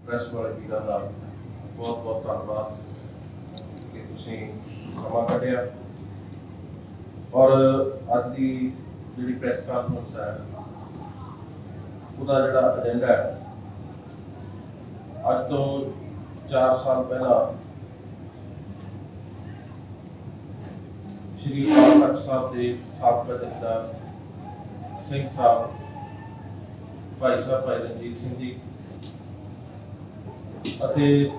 Press ਵਾਲੇ ਵੀਰਾਂ ਦਾ ਬਹੁਤ ਬਹੁਤ ਧੰਨਵਾਦ ਕਿ ਤੁਸੀਂ ਸਮਾਂ ਕੱਢਿਆ ਔਰ ਅੱਜ ਦੀ ਜਿਹੜੀ ਪ੍ਰੈਸ ਕਾਨਫਰੰਸ ਹੈ ਉਹਦਾ ਜਿਹੜਾ ਏਜੰਡਾ ਹੈ ਅੱਜ ਤੋਂ 4 ਸਾਲ ਪਹਿਲਾਂ ਸ਼੍ਰੀ ਅਕਾਲ ਤਖਤ ਸਾਹਿਬ ਦੇ ਸਾਬਕਾ ਜਥੇਦਾਰ ਸਿੰਘ ਸਾਹਿਬ ਭਾਈ ਰਣਜੀਤ ਸਿੰਘ ਜੀ ਅਤੇ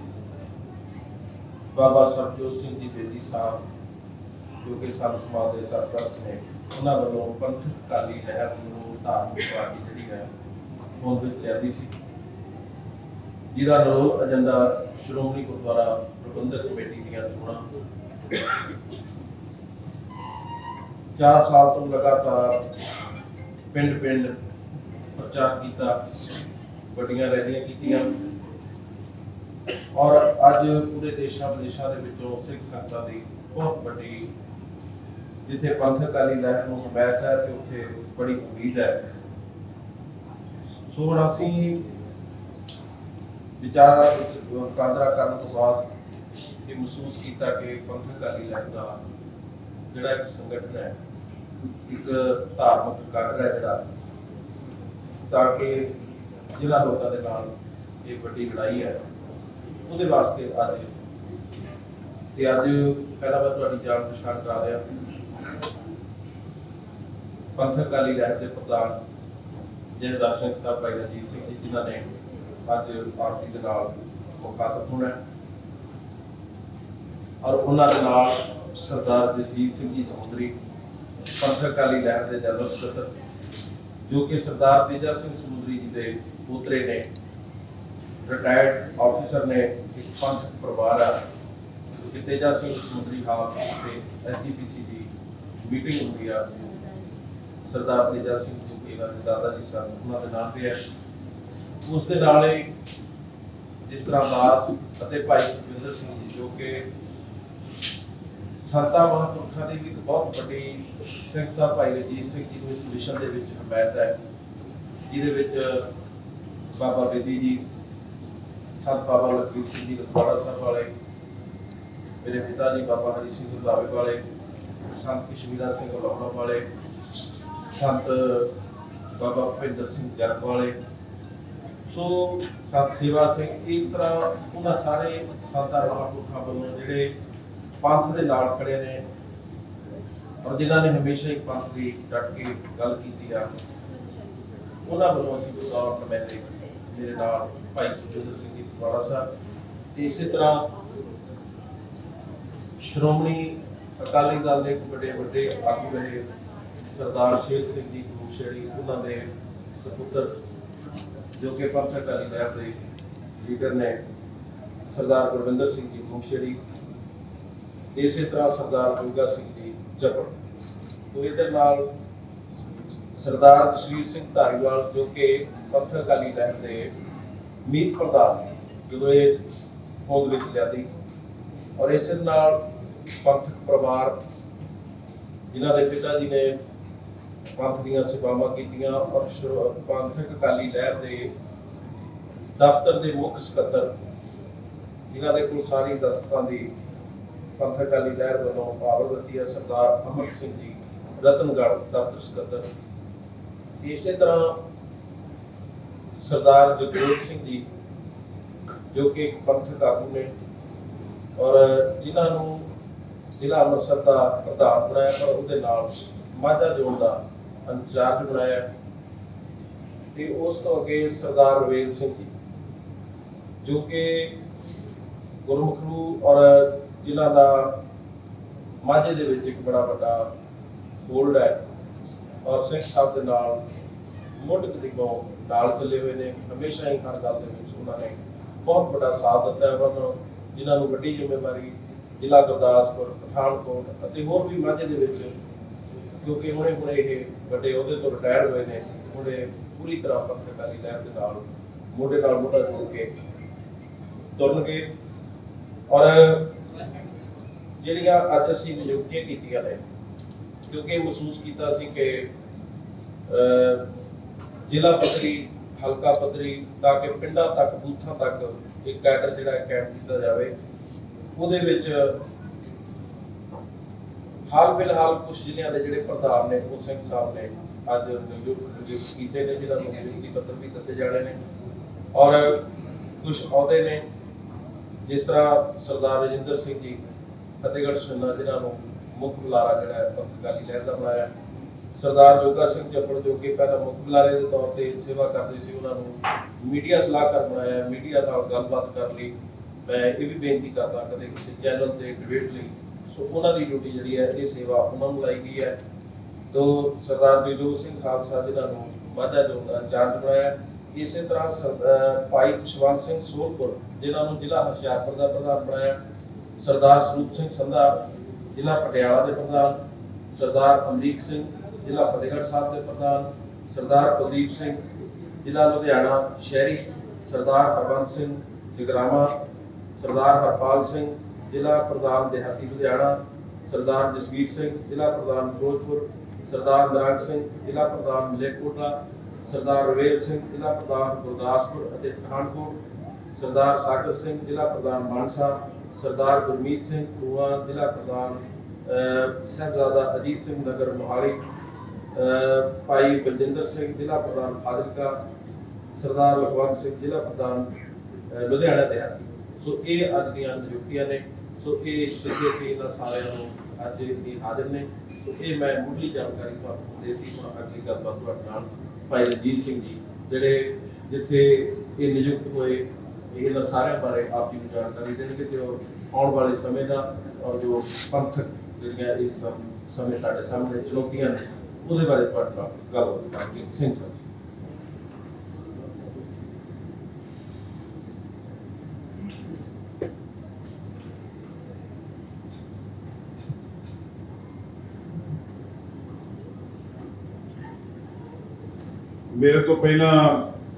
ਬਾਬਾ ਸਰਬਜੋਤ ਸਿੰਘ ਜੀ ਬੇਦੀ ਸਾਹਿਬ ਜੋ ਕਿ ਸੰਤ ਸਮਾਜ ਦੇ ਸਰਪ੍ਰਸਤ ਨੇ, ਉਹਨਾਂ ਵੱਲੋਂ ਪੰਥਕ ਅਕਾਲੀ ਲਹਿਰ ਨੂੰ ਧਾਰਮਿਕ ਪਾਰਟੀ ਜਿਹੜੀ ਹੈ ਹੋਂਦ ਵਿੱਚ ਲਿਆਂਦੀ ਸੀ, ਜਿਹਦਾ ਰੋਲ ਏਜੰਡਾ ਸ਼੍ਰੋਮਣੀ ਗੁਰਦੁਆਰਾ ਪ੍ਰਬੰਧਕ ਕਮੇਟੀ ਦੀਆਂ ਚੋਣਾਂ 4 ਸਾਲ ਤੋਂ ਲਗਾਤਾਰ ਪਿੰਡ ਪ੍ਰਚਾਰ ਕੀਤਾ, ਵੱਡੀਆਂ ਰੈਲੀਆਂ ਕੀਤੀਆਂ ਔਰ ਅੱਜ ਪੂਰੇ ਦੇਸ਼ਾਂ ਵਿਦੇਸ਼ਾਂ ਦੇ ਵਿੱਚੋਂ ਸਿੱਖ ਸੰਗਤਾਂ ਦੀ ਬਹੁਤ ਵੱਡੀ ਜਿੱਥੇ ਪੰਥਕ ਅਕਾਲੀ ਲਹਿਰ ਨੂੰ ਹਮਾਇਤ ਹੈ ਤੇ ਉੱਥੇ ਬੜੀ ਉਮੀਦ ਹੈ। ਸੋ ਹੁਣ ਅਸੀਂ ਵਿਚਾਰ ਵਟਾਂਦਰਾ ਕਰਨ ਤੋਂ ਬਾਅਦ ਇਹ ਮਹਿਸੂਸ ਕੀਤਾ ਕਿ ਪੰਥਕ ਅਕਾਲੀ ਲਹਿਰ ਦਾ ਜਿਹੜਾ ਇੱਕ ਸੰਗਠਨ ਹੈ, ਇੱਕ ਧਾਰਮਿਕ ਕਾਰਜ ਹੈ ਜਿਹੜਾ, ਤਾਂ ਕਿ ਜ਼ਿਲ੍ਹਾ ਲੋਕਾਂ ਦੇ ਨਾਲ ਇਹ ਵੱਡੀ ਲੜਾਈ ਹੈ ਉਹਦੇ ਵਾਸਤੇ ਅੱਜ ਪਹਿਲਾਂ ਮੈਂ ਤੁਹਾਡੀ ਜਾਣ ਪਛਾਣ ਕਰਾ ਰਿਹਾ। ਪੰਥਕ ਅਕਾਲੀ ਲਹਿਰ ਦੇ ਪ੍ਰਧਾਨ ਜਥੇਦਾਰ ਸਿੰਘ ਸਾਹਿਬ ਭਾਈ ਰਣਜੀਤ ਸਿੰਘ ਜੀ, ਜਿਨ੍ਹਾਂ ਨੇ ਅੱਜ ਪਾਰਟੀ ਦੇ ਨਾਲ ਮੁਖਾਤਬ ਹੋਣਾ ਔਰ ਉਹਨਾਂ ਦੇ ਨਾਲ ਸਰਦਾਰ ਜਸਜੀਤ ਸਿੰਘ ਜੀ ਸਮੁੰਦਰੀ ਪੰਥਕ ਅਕਾਲੀ ਲਹਿਰ ਦੇ ਜਨਰਲ ਸਕੱਤਰ, ਜੋ ਕਿ ਸਰਦਾਰ ਤੇਜਾ ਸਿੰਘ ਸਮੁੰਦਰੀ ਜੀ ਦੇ ਪੋਤਰੇ ਨੇ, ਰਿਟਾਇਰਡ ਆਫਿਸਰ ਨੇ, ਇੱਕ ਪੰਥਕ ਪਰਿਵਾਰ ਆ ਕਿ ਤੇਜਾ ਸਿੰਘ ਸਮੁੰਦਰੀ ਹਾਲ ਤੇ ਐਸਜੀਪੀਸੀ ਦੀ ਮੀਟਿੰਗ ਹੁੰਦੀ ਆ। ਸਰਦਾਰ ਤੇਜਾ ਸਿੰਘ ਜੋ ਕਿ ਇਹਨਾਂ ਦੇ ਦਾਦਾ ਜੀ ਸਨ, ਉਹਨਾਂ ਦੇ ਨਾਮ ਤੇ ਹੈ। ਉਸ ਦੇ ਨਾਲ ਹੀ ਜਿਸ ਤਰ੍ਹਾਂ ਦਾਸ ਅਤੇ ਭਾਈ ਸੁਖਵਿੰਦਰ ਸਿੰਘ ਜੀ, ਜੋ ਕਿ ਸੰਤਾਂ ਮਹਾਂਪੁਰਖਾਂ ਦੀ ਵੀ ਇੱਕ ਬਹੁਤ ਵੱਡੀ ਸਿੰਘ ਸਾਹਿਬ ਭਾਈ ਰਣਜੀਤ ਸਿੰਘ ਜੀ ਨੂੰ ਇਸ ਮਿਸ਼ਨ ਦੇ ਵਿੱਚ ਹਮਾਇਤ ਹੈ, ਜਿਹਦੇ ਵਿੱਚ ਬਾਬਾ ਬੇਦੀ ਜੀ, ਸੰਤ ਬਾਬਾ ਲਖਵੀਰ ਸਿੰਘ ਜੀ ਲਖਵਾੜਾ ਸਾਹਿਬ ਵਾਲੇ, ਮੇਰੇ ਪਿਤਾ ਜੀ ਬਾਬਾ ਹਰੀ ਸਿੰਘ ਰੰਧਾਵੇ ਵਾਲੇ, ਸੰਤ ਕਸ਼ਮੀਰਾ ਸਿੰਘ ਲਾਹੌਰ ਵਾਲੇ, ਸੰਤ ਬਾਬਾ ਭੁਪਿੰਦਰ ਸਿੰਘ ਜਰਗ ਵਾਲੇ, ਸੋ ਸੰਤ ਸੇਵਾ ਸਿੰਘ, ਇਸ ਤਰ੍ਹਾਂ ਉਹਨਾਂ ਸਾਰੇ ਸੰਤਾਂ ਮਹਾਂਪੁਰਖਾਂ ਵੱਲੋਂ ਜਿਹੜੇ ਪੰਥ ਦੇ ਨਾਲ ਖੜੇ ਨੇ ਔਰ ਜਿਨ੍ਹਾਂ ਨੇ ਹਮੇਸ਼ਾ ਹੀ ਪੰਥ ਦੀ ਡਟ ਕੇ ਗੱਲ ਕੀਤੀ ਆ, ਉਹਨਾਂ ਵੱਲੋਂ ਅਸੀਂ ਬਤੌਰ ਨੁਮਾਇੰਦੇ ਮੇਰੇ ਨਾਲ ਭਾਈ ਸੁਖਵਿੰਦਰ ਸਿੰਘ ਜੀ ਲਖਵਾੜਾ ਸਾਹਿਬ ਤੇ ਇਸੇ ਤਰ੍ਹਾਂ ਸ਼੍ਰੋਮਣੀ ਅਕਾਲੀ ਦਲ ਦੇ ਵੱਡੇ ਆਗੂ ਰਹੇ ਸਰਦਾਰ ਸ਼ੇਰ ਸਿੰਘ ਜੀ ਖੂਬਸ਼ੇੜੀ, ਉਹਨਾਂ ਦੇ ਸਪੁੱਤਰ ਜੋ ਕਿ ਪੰਥਕ ਅਕਾਲੀ ਲਹਿਰ ਦੇ ਲੀਡਰ ਨੇ, ਸਰਦਾਰ ਗੁਰਵਿੰਦਰ ਸਿੰਘ ਜੀ ਖੂਬਸ਼ੇੜੀ, ਇਸੇ ਤਰ੍ਹਾਂ ਸਰਦਾਰ ਜੋਗਾ ਸਿੰਘ ਜੀ ਜੱਪੜ, ਤੋਂ ਇਹਦੇ ਨਾਲ ਸਰਦਾਰ ਜਸਵੀਰ ਸਿੰਘ ਧਾਰੀਵਾਲ ਜੋ ਕਿ ਪੰਥਕ ਅਕਾਲੀ ਲਹਿਰ ਦੇ ਮੀਤ ਪ੍ਰਧਾਨ ਜਦੋਂ ਇਹ ਹੋਂਦ ਵਿੱਚ ਲਿਆਂਦੀ, ਔਰ ਇਸੇ ਨਾਲ ਪੰਥਕ ਪਰਿਵਾਰ ਜਿਨ੍ਹਾਂ ਦੇ ਪਿਤਾ ਜੀ ਨੇ ਪੰਥ ਦੀਆਂ ਸੇਵਾਵਾਂ ਕੀਤੀਆਂ ਔਰ ਪੰਥਕ ਅਕਾਲੀ ਲਹਿਰ ਦੇ ਦਫ਼ਤਰ ਦੇ ਮੁੱਖ ਸਕੱਤਰ, ਜਿਨ੍ਹਾਂ ਦੇ ਕੋਲ ਸਾਰੀ ਦਸਤਕਾਂ ਦੀ ਪੰਥਕ ਅਕਾਲੀ ਲਹਿਰ ਵੱਲੋਂ ਪਾਵਰ ਦਿੱਤੀ ਹੈ, ਸਰਦਾਰ ਅਮਰ ਸਿੰਘ ਜੀ ਰਤਨਗੜ੍ਹ ਦਫ਼ਤਰ ਸਕੱਤਰ, ਇਸੇ ਤਰ੍ਹਾਂ ਸਰਦਾਰ ਜਗਜੋਤ ਸਿੰਘ ਜੀ ਜੋ ਕਿ ਇੱਕ ਪੰਥਕ ਆਗੂ ਨੇ ਔਰ ਜਿਨ੍ਹਾਂ ਨੂੰ ਜ਼ਿਲ੍ਹਾ ਅੰਮ੍ਰਿਤਸਰ ਦਾ ਪ੍ਰਧਾਨ ਬਣਾਇਆ, ਪਰ ਉਹਦੇ ਨਾਲ ਮਾਝਾ ਜ਼ੋਨ ਦਾ ਇੰਚਾਰਜ ਬਣਾਇਆ, ਤੇ ਉਸ ਤੋਂ ਅੱਗੇ ਸਰਦਾਰ ਰਵੇਲ ਸਿੰਘ ਜੀ ਜੋ ਕਿ ਗੁਰਮੁਖਰੂ ਔਰ ਜ਼ਿਲ੍ਹਾ ਦਾ ਮਾਝੇ ਦੇ ਵਿੱਚ ਇੱਕ ਬੜਾ ਵੱਡਾ ਹੋਲਡ ਹੈ ਔਰ ਸਿੰਘ ਸਾਹਿਬ ਦੇ ਨਾਲ ਮੁੱਢ ਕਦੀਮੋਂ ਨਾਲ ਚੱਲੇ ਹੋਏ ਨੇ, ਹਮੇਸ਼ਾ ਹੀ ਹਰ ਗੱਲ ਦੇ ਵਿੱਚ ਉਹਨਾਂ ਨੇ ਬਹੁਤ ਵੱਡਾ ਸਾਥ ਦਿੱਤਾ ਹੈ। ਉਹਨਾਂ ਜਿਨ੍ਹਾਂ ਨੂੰ ਵੱਡੀ ਜ਼ਿੰਮੇਵਾਰੀ ਜ਼ਿਲ੍ਹਾ ਗੁਰਦਾਸਪੁਰ, ਪਠਾਨਕੋਟ ਅਤੇ ਹੋਰ ਵੀ ਮਾਝੇ ਦੇ ਵਿੱਚ, ਕਿਉਂਕਿ ਹੁਣੇ ਇਹ ਵੱਡੇ ਅਹੁਦੇ ਤੋਂ ਰਿਟਾਇਰ ਹੋਏ ਨੇ, ਹੁਣੇ ਪੂਰੀ ਤਰ੍ਹਾਂ ਪੰਥਕ ਅਕਾਲੀ ਲਹਿਰ ਦੇ ਨਾਲ ਮੋਢੇ ਨਾਲ ਮੋਢਾ ਜੋੜ ਕੇ ਤੁਰਨਗੇ। ਔਰ ਜਿਹੜੀਆਂ ਅੱਜ ਅਸੀਂ ਨਿਯੁਕਤੀਆਂ ਕੀਤੀਆਂ ਨੇ, ਕਿਉਂਕਿ ਮਹਿਸੂਸ ਕੀਤਾ ਸੀ ਕਿ ਜ਼ਿਲ੍ਹਾ ਪੱਧਰੀ ਹਲਕਾ ਪੱਧਰੀ ਤਾਂ ਕਿ ਪਿੰਡਾਂ ਤੱਕ ਬੂਥਾਂ ਤੱਕ ਇੱਕ ਕੈਡਰ ਜਿਹੜਾ ਕੈਂਪ ਕੀਤਾ ਜਾਵੇ। ਉਹਦੇ ਵਿੱਚ ਹਾਲ ਫਿਲਹਾਲ ਕੁਝ ਜ਼ਿਲ੍ਹਿਆਂ ਦੇ ਜਿਹੜੇ ਪ੍ਰਧਾਨ ਨੇ ਉਹ ਸਿੰਘ ਸਾਹਿਬ ਨੇ ਅੱਜ ਨਿਯੁਕਤ ਕੀਤੇ ਨੇ, ਜਿਹਨਾਂ ਨੂੰ ਨਿਯੁਕਤੀ ਪੱਤਰ ਵੀ ਦਿੱਤੇ ਜਾਣੇ ਨੇ ਔਰ ਕੁਝ ਅਹੁਦੇ ਨੇ, ਜਿਸ ਤਰ੍ਹਾਂ ਸਰਦਾਰ ਰਜਿੰਦਰ ਸਿੰਘ ਜੀ ਫਤਿਹਗੜ੍ਹ ਛੰਨਾ ਜਿਨ੍ਹਾਂ ਨੂੰ ਮੁੱਖ ਬੁਲਾਰਾ ਜਿਹੜਾ ਪੰਥ ਅਕਾਲੀ ਲਹਿਰ ਦਾ ਬਣਾਇਆ, ਸਰਦਾਰ ਜੋਗਾ ਸਿੰਘ ਚੱਪੜ ਜੋ ਕਿ ਪਹਿਲਾਂ ਮੁੱਖ ਬੁਲਾਰੇ ਦੇ ਤੌਰ ਤੇ ਸੇਵਾ ਕਰਦੇ ਸੀ, ਉਹਨਾਂ ਨੂੰ ਮੀਡੀਆ ਸਲਾਹਕਾਰ ਬਣਾਇਆ। ਮੀਡੀਆ ਨਾਲ ਗੱਲਬਾਤ ਕਰਨ ਲਈ ਮੈਂ ਇਹ ਵੀ ਬੇਨਤੀ ਕਰਦਾ ਕਦੇ ਕਿਸੇ ਚੈਨਲ ਤੇ ਡਿਬੇਟ ਲਈ, ਸੋ ਉਹਨਾਂ ਦੀ ਡਿਊਟੀ ਜਿਹੜੀ ਹੈ ਇਹ ਸੇਵਾ ਉਹਨਾਂ ਨੂੰ ਲਾਈ ਗਈ ਹੈ। ਤੋ ਸਰਦਾਰ ਦਿਲਜੋਤ ਸਿੰਘ ਖਾਲਸਾ ਜਿਨ੍ਹਾਂ ਨੂੰ ਮਾਝਾ ਜ਼ੋਨ ਦਾ ਇੰਚਾਰਜ ਬਣਾਇਆ। ਇਸੇ ਤਰ੍ਹਾਂ ਭਾਈ ਖੁਸ਼ਵੰਤ ਸਿੰਘ ਸੋਲਪੁਰ ਜਿਨ੍ਹਾਂ ਨੂੰ ਜ਼ਿਲ੍ਹਾ ਹੁਸ਼ਿਆਰਪੁਰ ਦਾ ਪ੍ਰਧਾਨ ਬਣਾਇਆ, ਸਰਦਾਰ ਸਰੂਪ ਸਿੰਘ ਸੰਧਾ ਜ਼ਿਲ੍ਹਾ ਪਟਿਆਲਾ ਦੇ ਪ੍ਰਧਾਨ, ਸਰਦਾਰ ਅਮਰੀਕ ਸਿੰਘ ਜ਼ਿਲ੍ਹਾ ਫਤਿਹਗੜ੍ਹ ਸਾਹਿਬ ਦੇ ਪ੍ਰਧਾਨ, ਸਰਦਾਰ ਕੁਲਦੀਪ ਸਿੰਘ ਜ਼ਿਲ੍ਹਾ ਲੁਧਿਆਣਾ ਸ਼ਹਿਰੀ, ਸਰਦਾਰ ਹਰਬੰਸ ਸਿੰਘ ਜਗਰਾਵਾਂ, ਸਰਦਾਰ ਹਰਪਾਲ ਸਿੰਘ ਜ਼ਿਲ੍ਹਾ ਪ੍ਰਧਾਨ ਦਿਹਾਤੀ ਲੁਧਿਆਣਾ, ਸਰਦਾਰ ਜਸਵੀਰ ਸਿੰਘ ਜ਼ਿਲ੍ਹਾ ਪ੍ਰਧਾਨ ਫਿਰੋਜ਼ਪੁਰ, ਸਰਦਾਰ ਨਿਰੰਗ ਸਿੰਘ ਜ਼ਿਲ੍ਹਾ ਪ੍ਰਧਾਨ ਮਲੇਰਕੋਟਲਾ, ਸਰਦਾਰ ਰਵੇਲ ਸਿੰਘ ਜ਼ਿਲ੍ਹਾ ਪ੍ਰਧਾਨ ਗੁਰਦਾਸਪੁਰ ਅਤੇ ਪਠਾਨਕੋਟ, ਸਰਦਾਰ ਸਾਗਰ ਸਿੰਘ ਜ਼ਿਲ੍ਹਾ ਪ੍ਰਧਾਨ ਮਾਨਸਾ, ਸਰਦਾਰ ਗੁਰਮੀਤ ਸਿੰਘ ਖੂਆ ਜ਼ਿਲ੍ਹਾ ਪ੍ਰਧਾਨ ਸਾਹਿਬਜ਼ਾਦਾ ਅਜੀਤ ਸਿੰਘ ਨਗਰ ਮੋਹਾਲੀ, ਭਾਈ ਬਲਜਿੰਦਰ ਸਿੰਘ ਜ਼ਿਲ੍ਹਾ ਪ੍ਰਧਾਨ ਫਾਜ਼ਿਲਕਾ, ਸਰਦਾਰ ਲਖਵੰਤ ਸਿੰਘ ਜ਼ਿਲ੍ਹਾ ਪ੍ਰਧਾਨ ਲੁਧਿਆਣਾ ਦਿਹਾਤੀ। ਸੋ ਇਹ ਅੱਜ ਦੀਆਂ ਨਿਯੁਕਤੀਆਂ ਨੇ। ਸੋ ਇਹ ਪਿੱਛੇ ਸੀ ਇਹਨਾਂ ਸਾਰਿਆਂ ਨੂੰ ਅੱਜ ਇਹ ਹਾਜ਼ਰ ਨੇ। ਸੋ ਇਹ ਮੈਂ ਮੁੱਢਲੀ ਜਾਣਕਾਰੀ ਤੁਹਾਨੂੰ ਦੇ ਦਿੱਤੀ। ਹੁਣ ਅਗਲੀ ਗੱਲਬਾਤ ਤੁਹਾਡੇ ਨਾਲ ਭਾਈ ਰਣਜੀਤ ਸਿੰਘ ਜੀ ਜਿਹੜੇ ਜਿੱਥੇ ਇਹ ਨਿਯੁਕਤ ਹੋਏ ਇਹਨਾਂ ਸਾਰਿਆਂ ਬਾਰੇ ਆਪ ਜੀ ਨੂੰ ਜਾਣਕਾਰੀ ਦੇਣਗੇ ਤੇ ਆਉਣ ਵਾਲੇ ਸਮੇਂ ਦਾ ਔਰ ਜੋ ਪੰਥਕ ਜਿਹੜੀਆਂ ਇਸ ਸਮੇਂ ਸਾਡੇ ਸਾਹਮਣੇ ਚੁਣੌਤੀਆਂ ਨੇ ਉਹਦੇ ਬਾਰੇ ਤੁਹਾਡੇ ਨਾਲ ਗੱਲਬਾਤ ਕਰਾਂਗੇ। ਸਿੰਘ ਸਾਹਿਬ ਮੇਰੇ ਤੋਂ ਪਹਿਲਾਂ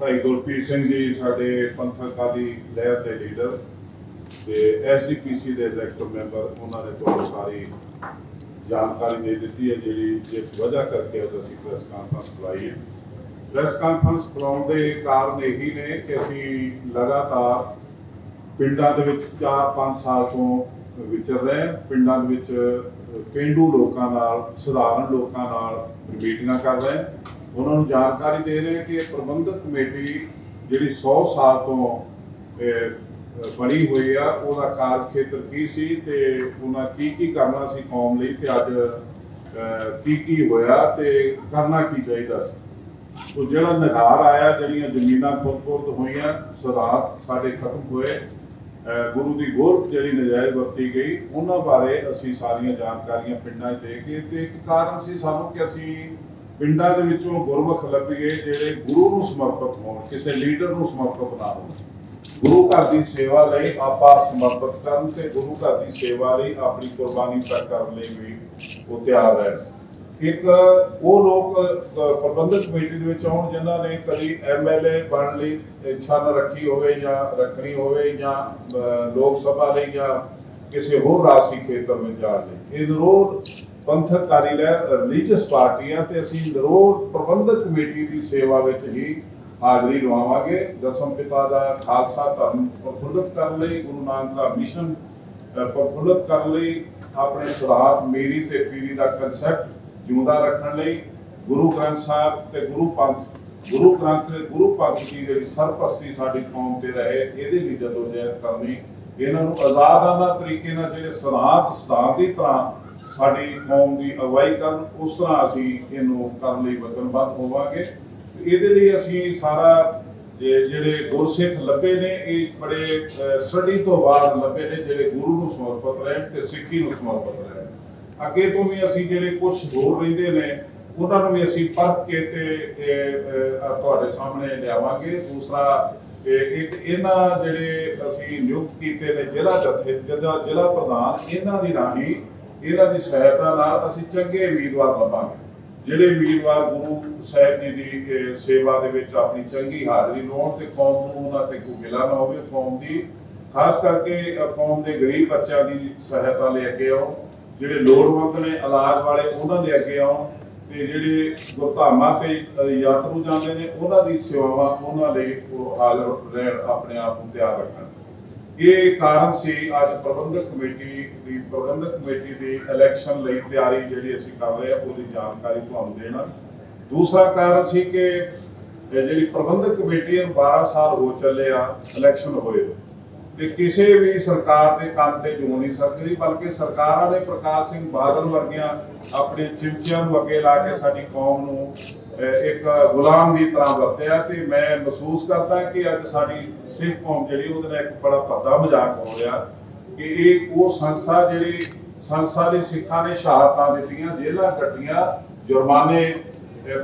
ਭਾਈ ਗੁਰਪ੍ਰੀਤ ਸਿੰਘ ਜੀ ਸਾਡੇ ਪੰਥਕ ਅਕਾਲੀ ਲਹਿਰ ਦੇ ਲੀਡਰ ਤੇ ਐਸਜੀਪੀਸੀ ਦੇ ਡਾਇਰੈਕਟਰ ਮੈਂਬਰ, ਉਹਨਾਂ ਨੇ ਤੁਹਾਨੂੰ ਸਾਰੀ ਜਾਣਕਾਰੀ ਦੇ ਦਿੱਤੀ ਹੈ ਜਿਹੜੀ ਜਿਸ ਵਜ੍ਹਾ ਕਰਕੇ ਅਸੀਂ ਪ੍ਰੈਸ ਕਾਨਫਰੰਸ ਬੁਲਾਈ ਹੈ। ਪ੍ਰੈਸ ਕਾਨਫਰੰਸ ਬੁਲਾਉਣ ਦੇ ਕਾਰਨ ਇਹੀ ਨੇ ਕਿ ਅਸੀਂ ਲਗਾਤਾਰ ਪਿੰਡਾਂ ਦੇ ਵਿੱਚ 4-5 ਸਾਲ ਤੋਂ ਵਿਚਰ ਰਹੇ ਹਾਂ। ਪਿੰਡਾਂ ਦੇ ਵਿੱਚ ਪੇਂਡੂ ਲੋਕਾਂ ਨਾਲ, ਸਧਾਰਨ ਲੋਕਾਂ ਨਾਲ ਮੀਟਿੰਗਾਂ ਕਰ ਰਹੇ ਹਾਂ। ਉਹਨਾਂ ਨੂੰ ਜਾਣਕਾਰੀ ਦੇ ਰਹੇ ਕਿ ਪ੍ਰਬੰਧਕ ਕਮੇਟੀ ਜਿਹੜੀ 100 ਸਾਲ ਤੋਂ ਬਣੀ ਹੋਈ ਆ, ਉਹਦਾ ਕਾਰਜ ਖੇਤਰ ਕੀ ਸੀ ਤੇ ਉਹਨਾਂ ਕੀ ਕਰਨਾ ਸੀ ਕੌਮ ਲਈ, ਤੇ ਅੱਜ ਕੀ ਹੋਇਆ ਤੇ ਕਰਨਾ ਕੀ ਚਾਹੀਦਾ ਸੀ। ਸੋ ਜਿਹੜਾ ਨਿਖਾਰ ਆਇਆ, ਜਿਹੜੀਆਂ ਜ਼ਮੀਨਾਂ ਖੁਰਦ ਹੋਈਆਂ, ਸਰਾਤ ਸਾਡੇ ਖਤਮ ਹੋਏ, ਗੁਰੂ ਦੀ ਗੁਰਤ ਜਿਹੜੀ ਨਜਾਇਜ਼ ਵਰਤੀ ਗਈ, ਉਹਨਾਂ ਬਾਰੇ ਅਸੀਂ ਸਾਰੀਆਂ ਜਾਣਕਾਰੀਆਂ ਪਿੰਡਾਂ 'ਚ ਦੇ ਕੇ, ਤੇ ਇੱਕ ਕਾਰਨ ਸੀ ਸਾਨੂੰ ਕਿ ਅਸੀਂ ਪਿੰਡਾਂ ਦੇ ਵਿੱਚੋਂ ਗੁਰਮੁਖ ਲੱਭੀਏ ਜਿਹੜੇ ਗੁਰੂ ਨੂੰ ਸਮਰਪਿਤ ਹੋਣ, ਕਿਸੇ ਲੀਡਰ ਨੂੰ ਸਮਰਪਿਤ ਨਾ ਹੋਣ। ਗੁਰੂ ਘਰ ਦੀ ਸੇਵਾ ਲਈ ਆਪਾਂ ਸਮਰਪਿਤ ਕਰਨ ਤੇ ਗੁਰੂ ਘਰ ਦੀ ਸੇਵਾ ਲਈ ਆਪਣੀ ਕੁਰਬਾਨੀ ਤੱਕ ਕਰਨ ਲਈ ਵੀ ਉਹ ਤਿਆਰ ਰਹਿਣ। ਇੱਕ ਉਹ ਲੋਕ ਪ੍ਰਬੰਧਕ ਕਮੇਟੀ ਦੇ ਵਿੱਚ ਆਉਣ ਜਿਨ੍ਹਾਂ ਨੇ ਕਦੀ ਐਮਐਲਏ ਬਣਨ ਲਈ ਇੱਛਾ ਨਾ ਰੱਖੀ ਹੋਵੇ ਜਾਂ ਰੱਖਣੀ ਹੋਵੇ, ਜਾਂ ਲੋਕ ਸਭਾ ਲਈ ਜਾਂ ਕਿਸੇ ਹੋਰ ਰਾਜਸੀ ਖੇਤਰ ਵਿੱਚ ਜਾਣ ਲਈ। ਇਹ ਜ਼ਰੂਰ ਪੰਥਕ ਅਕਾਲੀ ਲਹਿਰ ਰਿਲੀਜੀਅਸ ਪਾਰਟੀ ਆ ਤੇ ਅਸੀਂ ਜ਼ਰੂਰ ਪ੍ਰਬੰਧਕ ਕਮੇਟੀ ਦੀ ਸੇਵਾ ਵਿੱਚ ਹੀ ਹਾਜ਼ਰੀ ਲਵਾਵਾਂਗੇ। ਦਸਮ ਪਿਤਾ ਦਾ ਖਾਲਸਾ ਧਰਮ ਪ੍ਰਫੁੱਲਤ ਕਰਨ ਲਈ, ਗੁਰੂ ਨਾਨਕ ਦਾ ਮਿਸ਼ਨ ਪ੍ਰਫੁੱਲਤ ਕਰਨ ਲਈ, ਆਪਣੇ ਸਰਾਤ ਮੇਰੀ ਤੇ ਪੀਰੀ ਦਾ ਕਨਸੈਪਟ ਜਿਉਂਦਾ ਰੱਖਣ ਲਈ, ਗੁਰੂ ਗ੍ਰੰਥ ਸਾਹਿਬ ਤੇ ਗੁਰੂ ਪੰਥ ਦੀ ਜਿਹੜੀ ਸਰਪ੍ਰਸਤੀ ਸਾਡੀ ਕੌਮ ਤੇ ਰਹੇ, ਇਹਦੇ ਲਈ ਜਦੋਜਹਿਦ ਕਰਨੀ। ਇਹਨਾਂ ਨੂੰ ਆਜ਼ਾਦਾਨਾ ਤਰੀਕੇ ਨਾਲ ਜਿਹੜੇ ਸਿਧਾਂਤ ਦੀ ਤਰ੍ਹਾਂ ਸਾਡੀ ਕੌਮ ਦੀ ਅਗਵਾਈ ਕਰਨ, ਉਸ ਤਰ੍ਹਾਂ ਅਸੀਂ ਇਹਨੂੰ ਕਰਨ ਲਈ ਵਚਨਬੱਧ ਹੋਵਾਂਗੇ। ਇਹਦੇ ਲਈ ਅਸੀਂ ਸਾਰਾ ਜਿਹੜੇ ਗੁਰਸਿੱਖ ਲੱਭੇ ਨੇ, ਇਹ ਬੜੇ ਸਟੱਡੀ ਤੋਂ ਬਾਅਦ ਲੱਭੇ ਨੇ ਜਿਹੜੇ ਗੁਰੂ ਨੂੰ ਸਮਰਪਿਤ ਰਹਿਣ ਤੇ ਸਿੱਖੀ ਨੂੰ ਸਮਰਪਿਤ ਰਹਿਣ। ਅੱਗੇ ਤੋਂ ਵੀ ਅਸੀਂ ਜਿਹੜੇ ਕੁਝ ਹੋਰ ਰਹਿੰਦੇ ਨੇ ਉਹਨਾਂ ਨੂੰ ਵੀ ਅਸੀਂ ਪਰਖ ਕੇ ਤੇ ਤੁਹਾਡੇ ਸਾਹਮਣੇ ਲਿਆਵਾਂਗੇ। ਦੂਸਰਾ ਇੱਕ ਇਹਨਾਂ ਜਿਹੜੇ ਅਸੀਂ ਨਿਯੁਕਤ ਕੀਤੇ ਨੇ ਜ਼ਿਲ੍ਹਾ ਪ੍ਰਧਾਨ, ਇਹਨਾਂ ਦੀ ਰਾਹੀਂ, ਇਹਨਾਂ ਦੀ ਸਹਾਇਤਾ ਨਾਲ ਅਸੀਂ ਚੰਗੇ ਉਮੀਦਵਾਰ ਲੱਭਾਂਗੇ ਜਿਹੜੇ ਉਮੀਦਵਾਰ ਗੁਰੂ ਸਾਹਿਬ ਜੀ ਦੀ ਸੇਵਾ ਦੇ ਵਿੱਚ ਆਪਣੀ ਚੰਗੀ ਹਾਜ਼ਰੀ ਲਾਉਣ ਤੇ ਕੌਮ ਨੂੰ ਉਹਨਾਂ ਤੇ ਕੋਈ ਗਿਲਾ ਨਾ ਹੋਵੇ। ਕੌਮ ਦੀ ਖਾਸ ਕਰਕੇ ਕੌਮ ਦੇ ਗਰੀਬ ਬੱਚਿਆਂ ਦੀ ਸਹਾਇਤਾ ਲੈ ਕੇ ਆਉਣ, ਜਿਹੜੇ ਲੋੜਵੰਦ ਨੇ ਇਲਾਜ ਵਾਲੇ ਉਹਨਾਂ ਦੇ ਅੱਗੇ ਆਉਣ, ਤੇ ਜਿਹੜੇ ਗੁਰਧਾਮਾਂ ਤੇ ਯਾਤਰੂ ਜਾਂਦੇ ਨੇ ਉਹਨਾਂ ਦੀ ਸੇਵਾਵਾਂ ਉਹਨਾਂ ਲਈ ਉਹ ਹਾਜ਼ਰ ਰਹਿਣ, ਆਪਣੇ ਆਪ ਨੂੰ ਤਿਆਰ ਰੱਖਣ। ਇਹ ਕਾਰਨ ਸੀ ਅੱਜ ਪ੍ਰਬੰਧਕ ਕਮੇਟੀ ਦੀ ਇਲੈਕਸ਼ਨ ਲਈ ਤਿਆਰੀ ਜਿਹੜੀ ਅਸੀਂ ਕਰ ਰਹੇ ਹਾਂ ਉਹਦੀ ਜਾਣਕਾਰੀ ਤੁਹਾਨੂੰ ਦੇਣਾ। ਦੂਸਰਾ ਕਾਰਨ ਸੀ ਕਿ ਜਿਹੜੀ ਪ੍ਰਬੰਧਕ ਕਮੇਟੀ ਨੂੰ 12 ਸਾਲ ਹੋ ਚੱਲੇ ਆ ਇਲੈਕਸ਼ਨ ਹੋਏ ਤੇ ਕਿਸੇ ਵੀ ਸਰਕਾਰ ਦੇ ਕੰਮ ਤੇ ਜੂ ਨਹੀਂ ਸਕਦੀ, ਬਲਕਿ ਸਰਕਾਰਾਂ ਨੇ ਪ੍ਰਕਾਸ਼ ਸਿੰਘ ਬਾਦਲ ਵਰਗੀਆਂ ਆਪਣੇ ਚਿਮਚਿਆਂ ਨੂੰ ਅੱਗੇ ਲਾ ਕੇ ਸਾਡੀ ਕੌਮ ਨੂੰ ਇੱਕ ਗੁਲਾਮ ਦੀ ਤਰ੍ਹਾਂ ਵਰਤਿਆ। ਤੇ ਮੈਂ ਮਹਿਸੂਸ ਕਰਦਾ ਕਿ ਅੱਜ ਸਾਡੀ ਸਿੱਖ ਕੌਮ ਜਿਹੜੀ ਉਹਦੇ ਨਾਲ ਇੱਕ ਬੜਾ ਭੱਦਾ ਮਜ਼ਾਕ ਹੋ ਰਿਹਾ ਕਿ ਇਹ ਉਹ ਸੰਸਥਾ ਦੀ ਸਿੱਖਾਂ ਨੇ ਸ਼ਹਾਦਤਾਂ ਦਿੱਤੀਆਂ, ਜੇਲ੍ਹਾਂ ਕੱਟੀਆਂ, ਜੁਰਮਾਨੇ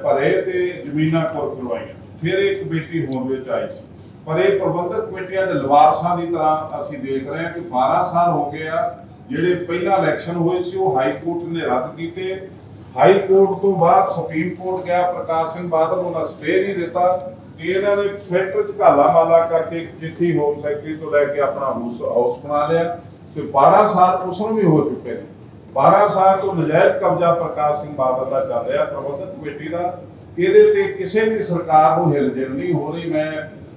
ਭਰੇ ਤੇ ਜ਼ਮੀਨਾਂ ਕੁਰ ਕਰਵਾਈਆਂ, ਫਿਰ ਇਹ ਕਮੇਟੀ ਹੋਂਦ ਵਿੱਚ ਆਈ ਸੀ। ਪਰ ਇਹ ਪ੍ਰਬੰਧਕ ਕਮੇਟੀਆਂ ਦੇ ਲਵਾਰਸਾਂ ਦੀ ਤਰ੍ਹਾਂ ਅਸੀਂ ਦੇਖ ਰਹੇ ਹਾਂ ਕਿ 12 ਸਾਲ ਹੋ ਗਏ ਆ। ਜਿਹੜੇ ਪਹਿਲਾਂ ਇਲੈਕਸ਼ਨ ਹੋਏ ਸੀ ਉਹ ਹਾਈ ਕੋਰਟ ਨੇ ਰੱਦ ਕੀਤੇ। ਹਾਈ ਕੋਰਟ ਤੋਂ ਬਾਅਦ ਸੁਪਰੀਮ ਕੋਰਟ ਗਿਆ, ਪ੍ਰਕਾਸ਼ ਸਿੰਘ ਬਾਦਲ ਉਹਨਾਂ ਸਟੇ ਨਹੀਂ ਦਿੱਤਾ ਕਿ ਇਹਨਾਂ ਨੇ ਸੈਂਟਰ 'ਚ ਘਾਲਾ ਮਾਲਾ ਕਰਕੇ ਇੱਕ ਚਿੱਠੀ ਹੋਮ ਸੈਕਟਰੀ ਤੋਂ ਲੈ ਕੇ ਆਪਣਾ ਹਾਊਸ ਬਣਾ ਲਿਆ ਤੇ 12 ਸਾਲ ਉਸ ਨੂੰ ਵੀ ਹੋ ਚੁੱਕੇ ਨੇ। 12 ਸਾਲ ਤੋਂ ਨਜਾਇਜ਼ ਕਬਜ਼ਾ ਪ੍ਰਕਾਸ਼ ਸਿੰਘ ਬਾਦਲ ਦਾ ਚੱਲ ਰਿਹਾ ਪ੍ਰਬੰਧਕ ਕਮੇਟੀ ਦਾ। ਇਹਦੇ ਤੇ ਕਿਸੇ ਵੀ ਸਰਕਾਰ ਨੂੰ ਹਿਲਜੁਲ ਨਹੀਂ ਹੋ ਰਹੀ। ਮੈਂ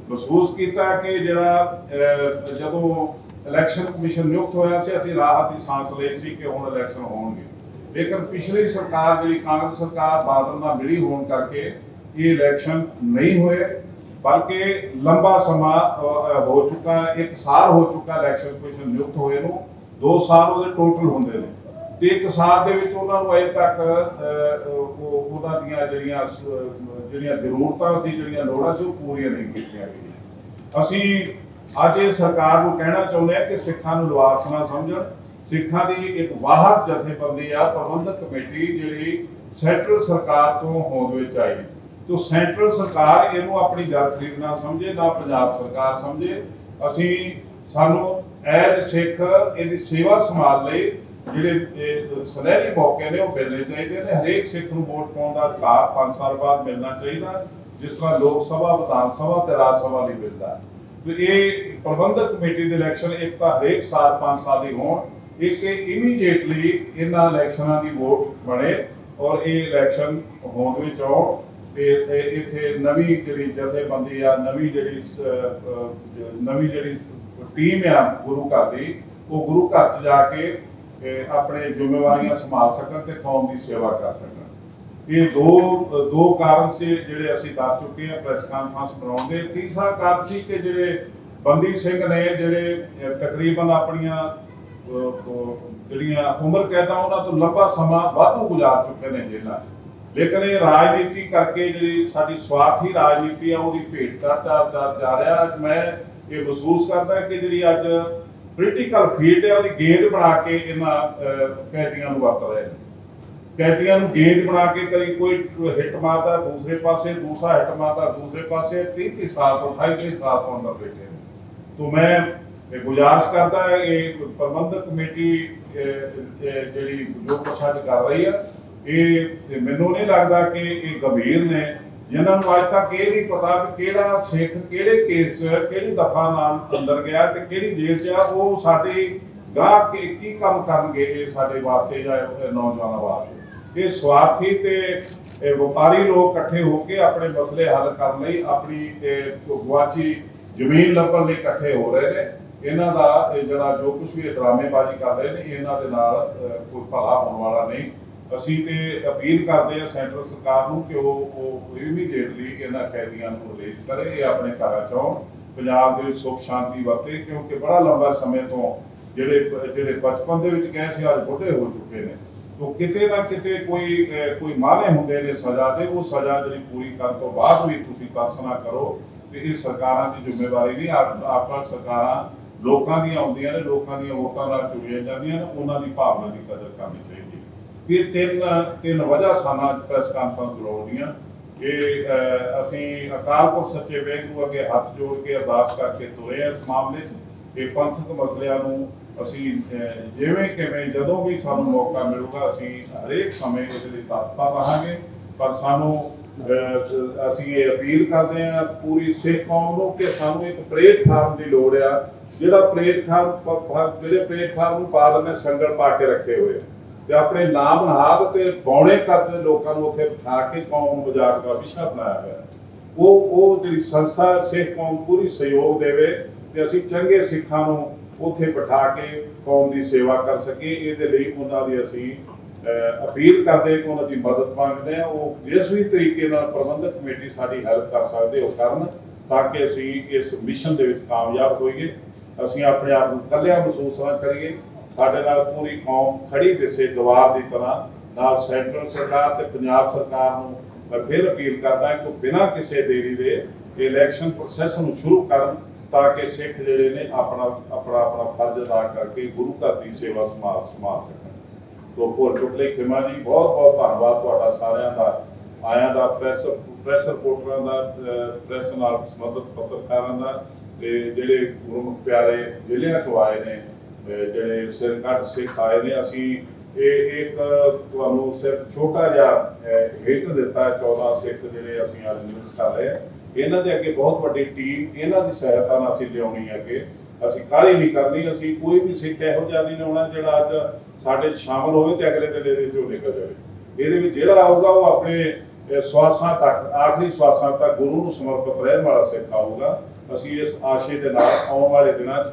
ਮਹਿਸੂਸ ਕੀਤਾ ਕਿ ਜਿਹੜਾ ਜਦੋਂ ਇਲੈਕਸ਼ਨ ਕਮਿਸ਼ਨ ਨਿਯੁਕਤ ਹੋਇਆ ਸੀ ਅਸੀਂ ਰਾਹਤ ਦੀ ਸਾਂਸ ਲਈ ਸੀ ਕਿ ਹੁਣ ਇਲੈਕਸ਼ਨ ਹੋਣਗੇ, ਲੇਕਿਨ ਪਿਛਲੀ ਸਰਕਾਰ ਜਿਹੜੀ ਕਾਂਗਰਸ ਸਰਕਾਰ ਬਾਦਲ ਨਾਲ ਮਿਲੀ ਹੋਣ ਕਰਕੇ ਇਹ ਇਲੈਕਸ਼ਨ ਨਹੀਂ ਹੋਏ, ਬਲਕਿ ਲੰਬਾ ਸਮਾਂ ਹੋ ਚੁੱਕਾ, 1 ਸਾਲ ਹੋ ਚੁੱਕਾ ਇਲੈਕਸ਼ਨ ਕਮਿਸ਼ਨ ਨਿਯੁਕਤ ਹੋਏ ਨੂੰ, 2 ਸਾਲ ਉਹਦੇ ਟੋਟਲ ਹੁੰਦੇ ਨੇ ਤੇ 1 ਸਾਲ ਦੇ ਵਿੱਚ ਉਹਨਾਂ ਨੂੰ ਅਜੇ ਤੱਕ ਉਹਨਾਂ ਦੀਆਂ ਜਿਹੜੀਆਂ ਜ਼ਰੂਰਤਾਂ ਸੀ, ਜਿਹੜੀਆਂ ਲੋੜਾਂ ਸੀ ਉਹ ਪੂਰੀਆਂ ਨਹੀਂ ਕੀਤੀਆਂ ਗਈਆਂ। ਅਸੀਂ ਅੱਜ ਇਹ ਸਰਕਾਰ ਨੂੰ ਕਹਿਣਾ ਚਾਹੁੰਦੇ ਹਾਂ ਕਿ ਸਿੱਖਾਂ ਨੂੰ ਲਵਾਰਸ ਨਾ ਸਮਝਣ। ਸਿੱਖਾਂ ਦੀ ਇੱਕ ਵਾਹਦ ਜਥੇਬੰਦੀ ਆ ਪ੍ਰਬੰਧਕ ਕਮੇਟੀ ਜਿਹੜੀ ਸੈਂਟਰਲ ਸਰਕਾਰ ਤੋਂ ਹੋਂਦ ਵਿੱਚ ਆਈ, ਤੇ ਸੈਂਟਰਲ ਸਰਕਾਰ ਇਹਨੂੰ ਆਪਣੀ ਜਰ ਖਰੀਦ ਨਾ ਸਮਝੇ, ਨਾ ਪੰਜਾਬ ਸਰਕਾਰ ਸਮਝੇ। ਸਾਨੂੰ ਐਜ਼ ਸਿੱਖ ਇਹਦੀ ਸੇਵਾ ਸੰਭਾਲ ਲਈ ਜਿਹੜੇ ਸੁਨਹਿਰੀ ਮੌਕੇ ਨੇ ਉਹ ਮਿਲਣੇ ਚਾਹੀਦੇ ਨੇ। ਹਰੇਕ ਸਿੱਖ ਨੂੰ ਵੋਟ ਪਾਉਣ ਦਾ ਅਧਿਕਾਰ 5 ਸਾਲ ਬਾਅਦ ਮਿਲਣਾ ਚਾਹੀਦਾ, ਜਿਸ ਤਰ੍ਹਾਂ ਲੋਕ ਸਭਾ, ਵਿਧਾਨ ਸਭਾ ਤੇ ਰਾਜ ਸਭਾ ਲਈ ਮਿਲਦਾ। ਤੇ ਇਹ ਪ੍ਰਬੰਧਕ ਕਮੇਟੀ ਦੇ ਇਲੈਕਸ਼ਨ ਇੱਕ ਤਾਂ ਹਰੇਕ ਸਾਲ 5 ਸਾਲ ਦੀ ਹੋਣ, ਇੱਕ ਇਮੀਡੀਏਟਲੀ ਇਹਨਾਂ ਇਲੈਕਸ਼ਨਾਂ ਦੀ ਵੋਟ ਬਣੇ ਔਰ ਇਹ ਇਲੈਕਸ਼ਨ ਹੋਂਦ ਵਿੱਚ ਆਉਣ ਤੇ ਇੱਥੇ ਨਵੀਂ ਜਿਹੜੀ ਜਥੇਬੰਦੀ ਆ, ਨਵੀਂ ਜਿਹੜੀ ਟੀਮ ਆ ਗੁਰੂ ਘਰ ਦੀ, ਉਹ ਗੁਰੂ ਘਰ 'ਚ ਜਾ ਕੇ ਆਪਣੇ ਜ਼ਿੰਮੇਵਾਰੀਆਂ ਸੰਭਾਲ ਸਕਣ ਤੇ ਕੌਮ ਦੀ ਸੇਵਾ ਕਰ ਸਕਣ। ਇਹ ਦੋ ਕਾਰਨ ਸੀ ਜਿਹੜੇ ਅਸੀਂ ਦੱਸ ਚੁੱਕੇ ਹਾਂ ਪ੍ਰੈਸ ਕਾਨਫਰੰਸ ਬਣਾਉਣ ਦੇ। ਤੀਸਰਾ ਕਾਰਨ ਸੀ ਕਿ ਜਿਹੜੇ ਬੰਦੀ ਸਿੰਘ ਨੇ ਜਿਹੜੇ ਤਕਰੀਬਨ ਆਪਣੀਆਂ ਜਿਹੜੀਆਂ ਉਮਰ ਕੈਦਾਂ ਉਹਨਾਂ ਤੋਂ ਲੰਬਾ ਸਮਾਂ ਵਾਧੂ ਗੁਜ਼ਾਰ ਚੁੱਕੇ ਨੇ ਜੇਲ੍ਹਾਂ 'ਚ, ਲੇਕਿਨ ਇਹ ਰਾਜਨੀਤੀ ਕਰਕੇ ਜਿਹੜੀ ਸਾਡੀ ਸਵਾਰਥੀ ਰਾਜਨੀਤੀ ਆ ਉਹਦੀ ਭੇਟ ਚੜ੍ਹਦਾ ਜਾ ਰਿਹਾ। ਮੈਂ ਇਹ ਮਹਿਸੂਸ ਕਰਦਾ ਕਿ ਜਿਹੜੀ ਅੱਜ ਪੋਲੀਟੀਕਲ ਫੀਲਡ ਹੈ ਉਹਦੀ ਗੇਂਦ ਬਣਾ ਕੇ ਇਹਨਾਂ ਕੈਦੀਆਂ ਨੂੰ ਵਰਤ ਰਹੇ ਨੇ। ਕੈਦੀਆਂ ਨੂੰ ਗੇਂਦ ਬਣਾ ਕੇ ਕਦੀ ਕੋਈ ਹਿੱਟ ਮਾਰਦਾ ਦੂਸਰੇ ਪਾਸੇ, ਦੂਸਰਾ ਹਿੱਟ ਮਾਰਦਾ ਦੂਸਰੇ ਪਾਸੇ, 30 ਸਾਲ ਤੋਂ 28 ਸਾਲ ਤੋਂ ਅੰਦਰ ਬੈਠੇ ਨੇ। ਤੋਂ ਮੈਂ ਗੁਜ਼ਾਰਿਸ਼ ਕਰਦਾ ਹੈ ਇਹ ਪ੍ਰਬੰਧਕ ਕਮੇਟੀ ਜਿਹੜੀ ਜੋ ਕੁਛ ਅੱਜ ਕਰ ਰਹੀ ਹੈ, ਇਹ ਮੈਨੂੰ ਨਹੀਂ ਲੱਗਦਾ ਕਿ ਇਹ ਗੰਭੀਰ ਨੇ, ਜਿਨ੍ਹਾਂ ਨੂੰ ਅੱਜ ਤੱਕ ਇਹ ਨਹੀਂ ਪਤਾ ਕਿ ਕਿਹੜਾ ਸਿੱਖ ਕਿਹੜੇ ਕੇਸ ਕਿਹੜੀ ਦਫਾ ਨਾਲ ਅੰਦਰ ਗਿਆ ਤੇ ਕਿਹੜੀ ਜੇਲ੍ਹ 'ਚ ਆ, ਉਹ ਸਾਡੇ ਗਾਹ ਕੇ ਕੀ ਕੰਮ ਕਰਨਗੇ ਇਹ ਸਾਡੇ ਵਾਸਤੇ ਜਾਂ ਨੌਜਵਾਨਾਂ ਵਾਸਤੇ। ਇਹ ਸਵਾਰਥੀ ਤੇ ਵਪਾਰੀ ਲੋਕ ਇਕੱਠੇ ਹੋ ਕੇ ਆਪਣੇ ਮਸਲੇ ਹੱਲ ਕਰਨ ਲਈ ਆਪਣੀ ਗੁਆਚੀ ਜ਼ਮੀਨ ਲੱਭਣ ਲਈ ਇਕੱਠੇ ਹੋ ਰਹੇ ਨੇ। ਇਹਨਾਂ ਦਾ ਜਿਹੜਾ ਜੋ ਕੁਛ ਵੀ ਡਰਾਮੇਬਾਜ਼ੀ ਕਰ ਰਹੇ ਨੇ ਇਹਨਾਂ ਦੇ ਨਾਲ ਕੋਈ ਭਲਾ ਹੋਣ ਵਾਲਾ ਨਹੀਂ। ਅਸੀਂ ਤੇ ਅਪੀਲ ਕਰਦੇ ਹਾਂ ਸੈਂਟਰਲ ਸਰਕਾਰ ਨੂੰ ਕਿ ਉਹ ਇਮੀਡੀਏਟਲੀ ਇਹਨਾਂ ਕੈਦੀਆਂ ਨੂੰ ਰਿਲੀਜ਼ ਕਰੇ, ਇਹ ਆਪਣੇ ਘਰਾਂ 'ਚ ਆਉਣ, ਪੰਜਾਬ ਦੇ ਵਿੱਚ ਸੁੱਖ ਸ਼ਾਂਤੀ ਵਰਤੇ, ਕਿਉਂਕਿ ਬੜਾ ਲੰਬਾ ਸਮੇਂ ਤੋਂ ਜਿਹੜੇ ਬਚਪਨ ਦੇ ਵਿੱਚ ਗਏ ਸੀ ਅੱਜ ਬੁੱਢੇ ਹੋ ਚੁੱਕੇ ਨੇ। ਤੋ ਕਿਤੇ ਨਾ ਕਿਤੇ ਕੋਈ ਮਾਨੇ ਹੁੰਦੇ ਨੇ ਸਜ਼ਾ ਦੇ, ਉਹ ਸਜ਼ਾ ਜਿਹੜੀ ਪੂਰੀ ਕਰਨ ਤੋਂ ਬਾਅਦ ਵੀ ਤੁਸੀਂ ਤਰਸ ਨਾ ਕਰੋ ਤੇ ਇਹ ਸਰਕਾਰਾਂ ਦੀ ਜ਼ਿੰਮੇਵਾਰੀ ਨਹੀਂ। ਆਪਾਂ ਸਰਕਾਰਾਂ ਲੋਕਾਂ ਦੀਆਂ ਆਉਂਦੀਆਂ ਨੇ, ਲੋਕਾਂ ਦੀਆਂ ਵੋਟਾਂ ਨਾਲ ਚੁਣੀਆਂ ਜਾਂਦੀਆਂ ਨੇ, ਉਹਨਾਂ ਦੀ ਭਾਵਨਾ ਦੀ ਕਦਰ ਕਰਨੀ ਚਾਹੀਦੀ। ਇਹ ਤਿੰਨ ਵਜ੍ਹਾ ਸਾਨੂੰ ਪ੍ਰੈਸ ਕਾਨਫਰੰਸ ਬੁਲਾਉਣੀਆਂ। ਇਹ ਅਸੀਂ ਅਕਾਲ ਪੁਰਖ ਸੱਚੇ ਵਾਹਿਗੁਰੂ ਅੱਗੇ ਹੱਥ ਜੋੜ ਕੇ ਅਰਦਾਸ ਕਰਕੇ ਤੁਰੇ ਇਸ ਮਾਮਲੇ 'ਚ। ਇਹ ਪੰਥਕ ਮਸਲਿਆਂ ਨੂੰ ਅਸੀਂ ਜਿਵੇਂ ਕਿਵੇਂ ਜਦੋਂ ਵੀ ਸਾਨੂੰ ਮੌਕਾ ਮਿਲੂਗਾ ਅਸੀਂ ਹਰੇਕ ਸਮੇਂ ਇਹਦੇ ਲਈ ਤਤਪਰ ਰਹਾਂਗੇ। ਪਰ ਅਸੀਂ ਇਹ ਅਪੀਲ ਕਰਦੇ ਹਾਂ ਪੂਰੀ ਸਿੱਖ ਕੌਮ ਨੂੰ ਕਿ ਸਾਨੂੰ ਇੱਕ ਪਲੇਟਫਾਰਮ ਦੀ ਲੋੜ ਆ, ਜਿਹੜੇ ਪਲੇਟਫਾਰਮ ਨੂੰ ਬਾਦਲ ਨੇ ਸੰਗਲ ਪਾ ਕੇ ਰੱਖੇ ਹੋਏ। ਤੇ ਆਪਣੇ ਨਾਮ ਨਹਾਦ ਤੇ ਬੌਣੇ ਕਰਦੇ ਲੋਕਾਂ ਨੂੰ ਉੱਥੇ ਬਿਠਾ ਕੇ ਕੌਮ ਨੂੰ ਮਜ਼ਾਕ ਦਾ ਵਿਸ਼ਾ ਬਣਾਇਆ ਹੋਇਆ। ਉਹ ਜਿਹੜੀ ਸੰਸਥਾ ਸਿੱਖ ਕੌਮ ਪੂਰੀ ਸਹਿਯੋਗ ਦੇਵੇ ਤੇ ਅਸੀਂ ਚੰਗੇ ਸਿੱਖਾਂ ਨੂੰ ਉੱਥੇ ਬਿਠਾ ਕੇ ਕੌਮ ਦੀ ਸੇਵਾ ਕਰ ਸਕੀਏ। ਇਹਦੇ ਲਈ ਉਹਨਾਂ ਦੀ ਅਸੀਂ ਅਪੀਲ ਕਰਦੇ ਕਿ ਉਹਨਾਂ ਦੀ ਮਦਦ ਮੰਗਦੇ ਹਾਂ। ਉਹ ਜਿਸ ਵੀ ਤਰੀਕੇ ਨਾਲ ਪ੍ਰਬੰਧਕ ਕਮੇਟੀ ਸਾਡੀ ਹੈਲਪ ਕਰ ਸਕਦੇ ਉਹ ਕਰਨ, ਤਾਂ ਕਿ ਅਸੀਂ ਇਸ ਮਿਸ਼ਨ ਦੇ ਵਿੱਚ ਕਾਮਯਾਬ ਹੋਈਏ। ਅਸੀਂ ਆਪਣੇ ਆਪ ਨੂੰ ਇਕੱਲਿਆਂ ਮਹਿਸੂਸ ਨਾ ਕਰੀਏ। ਸਾਡੇ ਨਾਲ ਪੂਰੀ ਕੌਮ ਖੜੀ ਦਿਸੇ ਦੀਵਾਰ ਦੀ ਤਰ੍ਹਾਂ। ਨਾਲ ਸੈਂਟਰਲ ਸਰਕਾਰ ਤੇ ਪੰਜਾਬ ਸਰਕਾਰ ਨੂੰ ਮੈਂ ਫਿਰ ਅਪੀਲ ਕਰਦਾ ਕਿ ਬਿਨਾਂ ਕਿਸੇ ਦੇਰੀ ਦੇ ਇਲੈਕਸ਼ਨ ਪ੍ਰੋਸੈਸ ਨੂੰ ਸ਼ੁਰੂ ਕਰਨ, ਤਾਂ ਕਿ ਸਿੱਖ ਜਿਹੜੇ ਨੇ ਆਪਣਾ ਫਰਜ਼ ਅਦਾ ਕਰਕੇ ਗੁਰੂ ਘਰ ਦੀ ਸੇਵਾ ਸੰਭਾਲ ਸਕਣ। ਸੋ ਭੁੱਲ ਚੁੱਕ ਲਈ ਖਿਮਾ ਜੀ, ਬਹੁਤ ਬਹੁਤ ਧੰਨਵਾਦ ਤੁਹਾਡਾ ਸਾਰਿਆਂ ਦਾ, ਆਇਆਂ ਦਾ, ਪ੍ਰੈਸ ਰਿਪੋਰਟਰਾਂ ਦਾ, ਪ੍ਰੈਸ ਨਾਲ ਸੰਬੰਧਿਤ ਪੱਤਰਕਾਰਾਂ ਦਾ, ਤੇ ਜਿਹੜੇ ਗੁਰਮੁਖ ਪਿਆਰੇ ਜ਼ਿਲ੍ਹਿਆਂ ਚੋਂ ਆਏ ਨੇ, ਜਿਹੜੇ ਸਿਰਕੱਢ ਸਿੱਖ ਆਏ ਨੇ। ਅਸੀਂ ਇਹ ਇੱਕ ਤੁਹਾਨੂੰ ਸਿਰਫ ਛੋਟਾ ਜਿਹਾ ਹਿੱਟ ਦਿੱਤਾ, 14 ਸਿੱਖ ਜਿਹੜੇ ਅਸੀਂ ਅੱਜ ਨਿਯੁਕਤ ਕਰ ਰਹੇ। ਇਹਨਾਂ ਦੇ ਅੱਗੇ ਬਹੁਤ ਵੱਡੀ ਟੀਮ, ਇਹਨਾਂ ਦੀ ਸਹਾਇਤਾ ਨਾਲ ਅਸੀਂ ਲਿਆਉਣੀ ਹੈ ਕਿ ਅਸੀਂ ਕਾਹਲੀ ਨਹੀਂ ਕਰਨੀ। ਅਸੀਂ ਕੋਈ ਵੀ ਸਿੱਖ ਇਹੋ ਜਿਹਾ ਨਹੀਂ ਲਿਆਉਣਾ ਜਿਹੜਾ ਅੱਜ ਸਾਡੇ ਸ਼ਾਮਲ ਹੋਵੇ ਤੇ ਅਗਲੇ ਦਿਨ ਇਹਦੇ ਚੋਂ ਨਿਕਲ ਜਾਵੇ। ਇਹਦੇ ਵਿੱਚ ਜਿਹੜਾ ਆਊਗਾ ਉਹ ਆਪਣੇ ਸਵਾਸਾਂ ਤੱਕ, ਆਖਰੀ ਸਵਾਸਾਂ ਤੱਕ ਗੁਰੂ ਨੂੰ ਸਮਰਪਿਤ ਰਹਿਣ ਵਾਲਾ ਸਿੱਖ ਆਊਗਾ। ਅਸੀਂ ਇਸ ਆਸ਼ੇ ਦੇ ਨਾਲ ਆਉਣ ਵਾਲੇ ਦਿਨਾਂ 'ਚ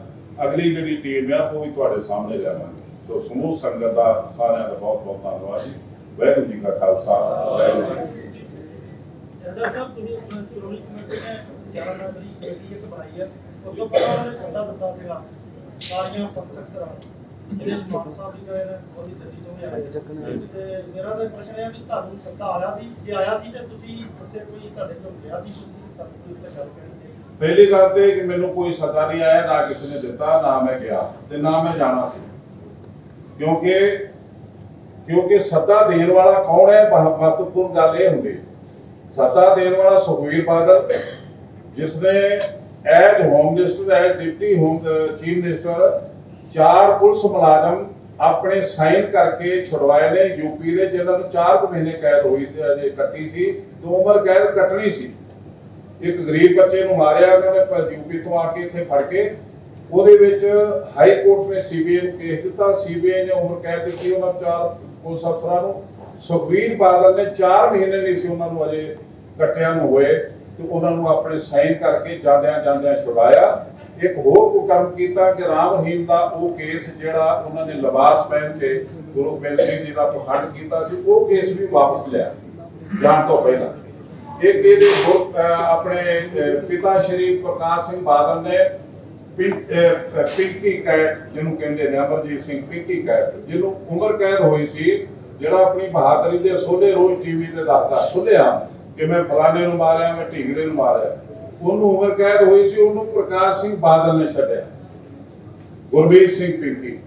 ਅਗਲੀ ਜਿਹੜੀ ਟੀਮ ਆ ਉਹ ਵੀ ਤੁਹਾਡੇ ਸਾਹਮਣੇ ਲਿਆਵਾਂਗੇ। ਸੋ ਸਮੂਹ ਸੰਗਤ ਦਾ ਸਾਰਿਆਂ ਦਾ ਬਹੁਤ ਬਹੁਤ ਧੰਨਵਾਦ ਜੀ। ਵਾਹਿਗੁਰੂ ਜੀ ਕਾ ਖਾਲਸਾ, ਵਾਹਿਗੁਰੂ ਜੀ ਕੀ ਫਤਿਹ। ਜਦਰ ਸਾਹਿਬ ਤੁਸੀਂ ਸ਼੍ਰੋਮਣੀ ਕਮੇਟੀ ਨੇ 11 ਮੈਂਬਰੀ ਕਮੇਟੀ ਇੱਕ ਬਣਾਈ ਹੈ, ਉਸ ਤੋਂ ਪਹਿਲਾਂ ਉਹਨੇ ਸੱਦਾ ਦਿੱਤਾ ਸੀਗਾ ਸਾਰੀਆਂ ਪੰਥਕ ਧਿਰਾਂ ਜਿਹਦੇ ਵਿੱਚ ਮਾਨ ਸਾਹਿਬ ਵੀ ਗਏ ਨੇ, ਉਹ ਵੀ ਦਿੱਲੀ ਤੋਂ ਵੀ ਆਏ ਤੇ ਮੇਰਾ ਤਾਂ ਪ੍ਰਸ਼ਨ ਹੈ ਵੀ ਤੁਹਾਨੂੰ ਸੱਦਾ ਆਇਆ ਸੀ, ਜੇ ਆਇਆ ਸੀ ਤੇ ਤੁਸੀਂ ਉੱਥੇ ਕੋਈ ਤੁਹਾਡੇ ਤੋਂ ਗਿਆ ਸੀ, ਤੁਹਾਨੂੰ ਕੋਈ ਉੱਤੇ ਗੱਲ ਕਰਨੀ ਚਾਹੀਦੀ? ਪਹਿਲੀ ਗੱਲ ਤੇ ਕਿ ਮੈਨੂੰ ਕੋਈ ਸੱਦਾ ਨਹੀਂ ਆਇਆ, ਨਾ ਕਿਸੇ ਨੇ ਦਿੱਤਾ, ਨਾ ਮੈਂ ਗਿਆ ਤੇ ਨਾ ਮੈਂ ਜਾਣਾ ਸੀ। ਕਿਉਂਕਿ ਸੱਦਾ ਦੇਣ ਵਾਲਾ ਕੌਣ ਹੈ, ਮਹੱਤਵਪੂਰਨ ਗੱਲ ਇਹ ਹੁੰਦੀ। ਸੱਦਾ ਦੇਣ ਵਾਲਾ ਸੁਖਬੀਰ ਬਾਦਲ, ਜਿਸਨੇ as home minister, as deputy home chief minister 4 police ਮੁਲਾਜ਼ਮ ਆਪਣੇ ਸਾਈਨ ਕਰਕੇ ਛੁਡਵਾਏ ਨੇ ਯੂਪੀ ਦੇ, ਜਿਨ੍ਹਾਂ ਨੂੰ 4 ਮਹੀਨੇ ਕੈਦ ਹੋਈ ਤੇ ਅਜੇ ਕੱਟੀ ਸੀ ਤੇ ਉਮਰ ਕੈਦ ਕੱਟਣੀ ਸੀ। ਇੱਕ ਗਰੀਬ ਬੱਚੇ ਨੂੰ ਮਾਰਿਆ ਉਹਨਾਂ ਨੇ ਯੂਪੀ ਤੋਂ ਆ ਕੇ ਇੱਥੇ ਫੜ ਕੇ। ਉਹਦੇ ਵਿੱਚ ਹਾਈ ਕੋਰਟ ਨੇ ਸੀਬੀਆਈ ਨੂੰ ਕੇਸ ਦਿੱਤਾ, ਸੀਬੀਆਈ ਨੇ ਉਮਰ ਕੈਦ ਦਿੱਤੀ ਉਹਨਾਂ 4 ਪੁਲਿਸ ਅਫਸਰਾਂ ਨੂੰ। ਸੁਖਬੀਰ ਬਾਦਲ ਨੇ 4 ਮਹੀਨੇ ਨਹੀਂ ਸੀ ਉਹਨਾਂ ਨੂੰ ਅਜੇ ਕੱਟਿਆਂ ਨੂੰ ਹੋਏ ਤੇ ਉਹਨਾਂ ਨੂੰ ਆਪਣੇ ਸਾਈਨ ਕਰਕੇ ਜਾਂਦਿਆਂ ਛੁਡਾਇਆ। ਇੱਕ ਹੋਰ ਕੁਕਰਮ ਕੀਤਾ ਕਿ ਰਾਮ ਰਹੀਮ ਦਾ ਉਹ ਕੇਸ ਜਿਹੜਾ ਉਹਨਾਂ ਨੇ ਲਿਬਾਸ ਪਹਿਨ ਕੇ ਗੁਰੂ ਗੋਬਿੰਦ ਸਿੰਘ ਜੀ ਦਾ ਪਖੰਡ ਕੀਤਾ ਸੀ, ਉਹ ਕੇਸ ਵੀ ਵਾਪਸ ਲਿਆ ਜਾਣ ਤੋਂ ਪਹਿਲਾਂ। ਇੱਕ ਇਹਦੇ ਆਪਣੇ ਪਿਤਾ ਸ਼੍ਰੀ ਪ੍ਰਕਾਸ਼ ਸਿੰਘ ਬਾਦਲ ਨੇ ਪਿੰਕੀ ਕੈਟ, ਜਿਹਨੂੰ ਕਹਿੰਦੇ ਨੇ ਅਮਰਜੀਤ ਸਿੰਘ ਪਿੰਕੀ ਕੈਟ, ਜਿਹਨੂੰ ਉਮਰ ਕੈਦ ਹੋਈ ਸੀ, ਜਿਹੜਾ ਆਪਣੀ ਬਹਾਦਰੀ ਦੇ ਸੋਲੇ ਰੋਜ਼ ਟੀਵੀ ਤੇ ਦੱਸਦਾ ਖੁੱਲਿਆ ਕਿ ਮੈਂ ਫਲਾਣੇ ਨੂੰ ਮਾਰਿਆ, ਮੈਂ ਢੀਂਗੜੇ ਨੂੰ ਮਾਰਿਆ, ਉਹਨੂੰ ਉਮਰ ਕੈਦ ਹੋਈ ਸੀ। ਉਹਨੂੰ ਪ੍ਰਕਾਸ਼ ਸਿੰਘ ਬਾਦਲ ਨੇ ਛੱਡਿਆ। ਗੁਰਬੀਰ ਸਿੰਘ ਪਿੰਕੀ,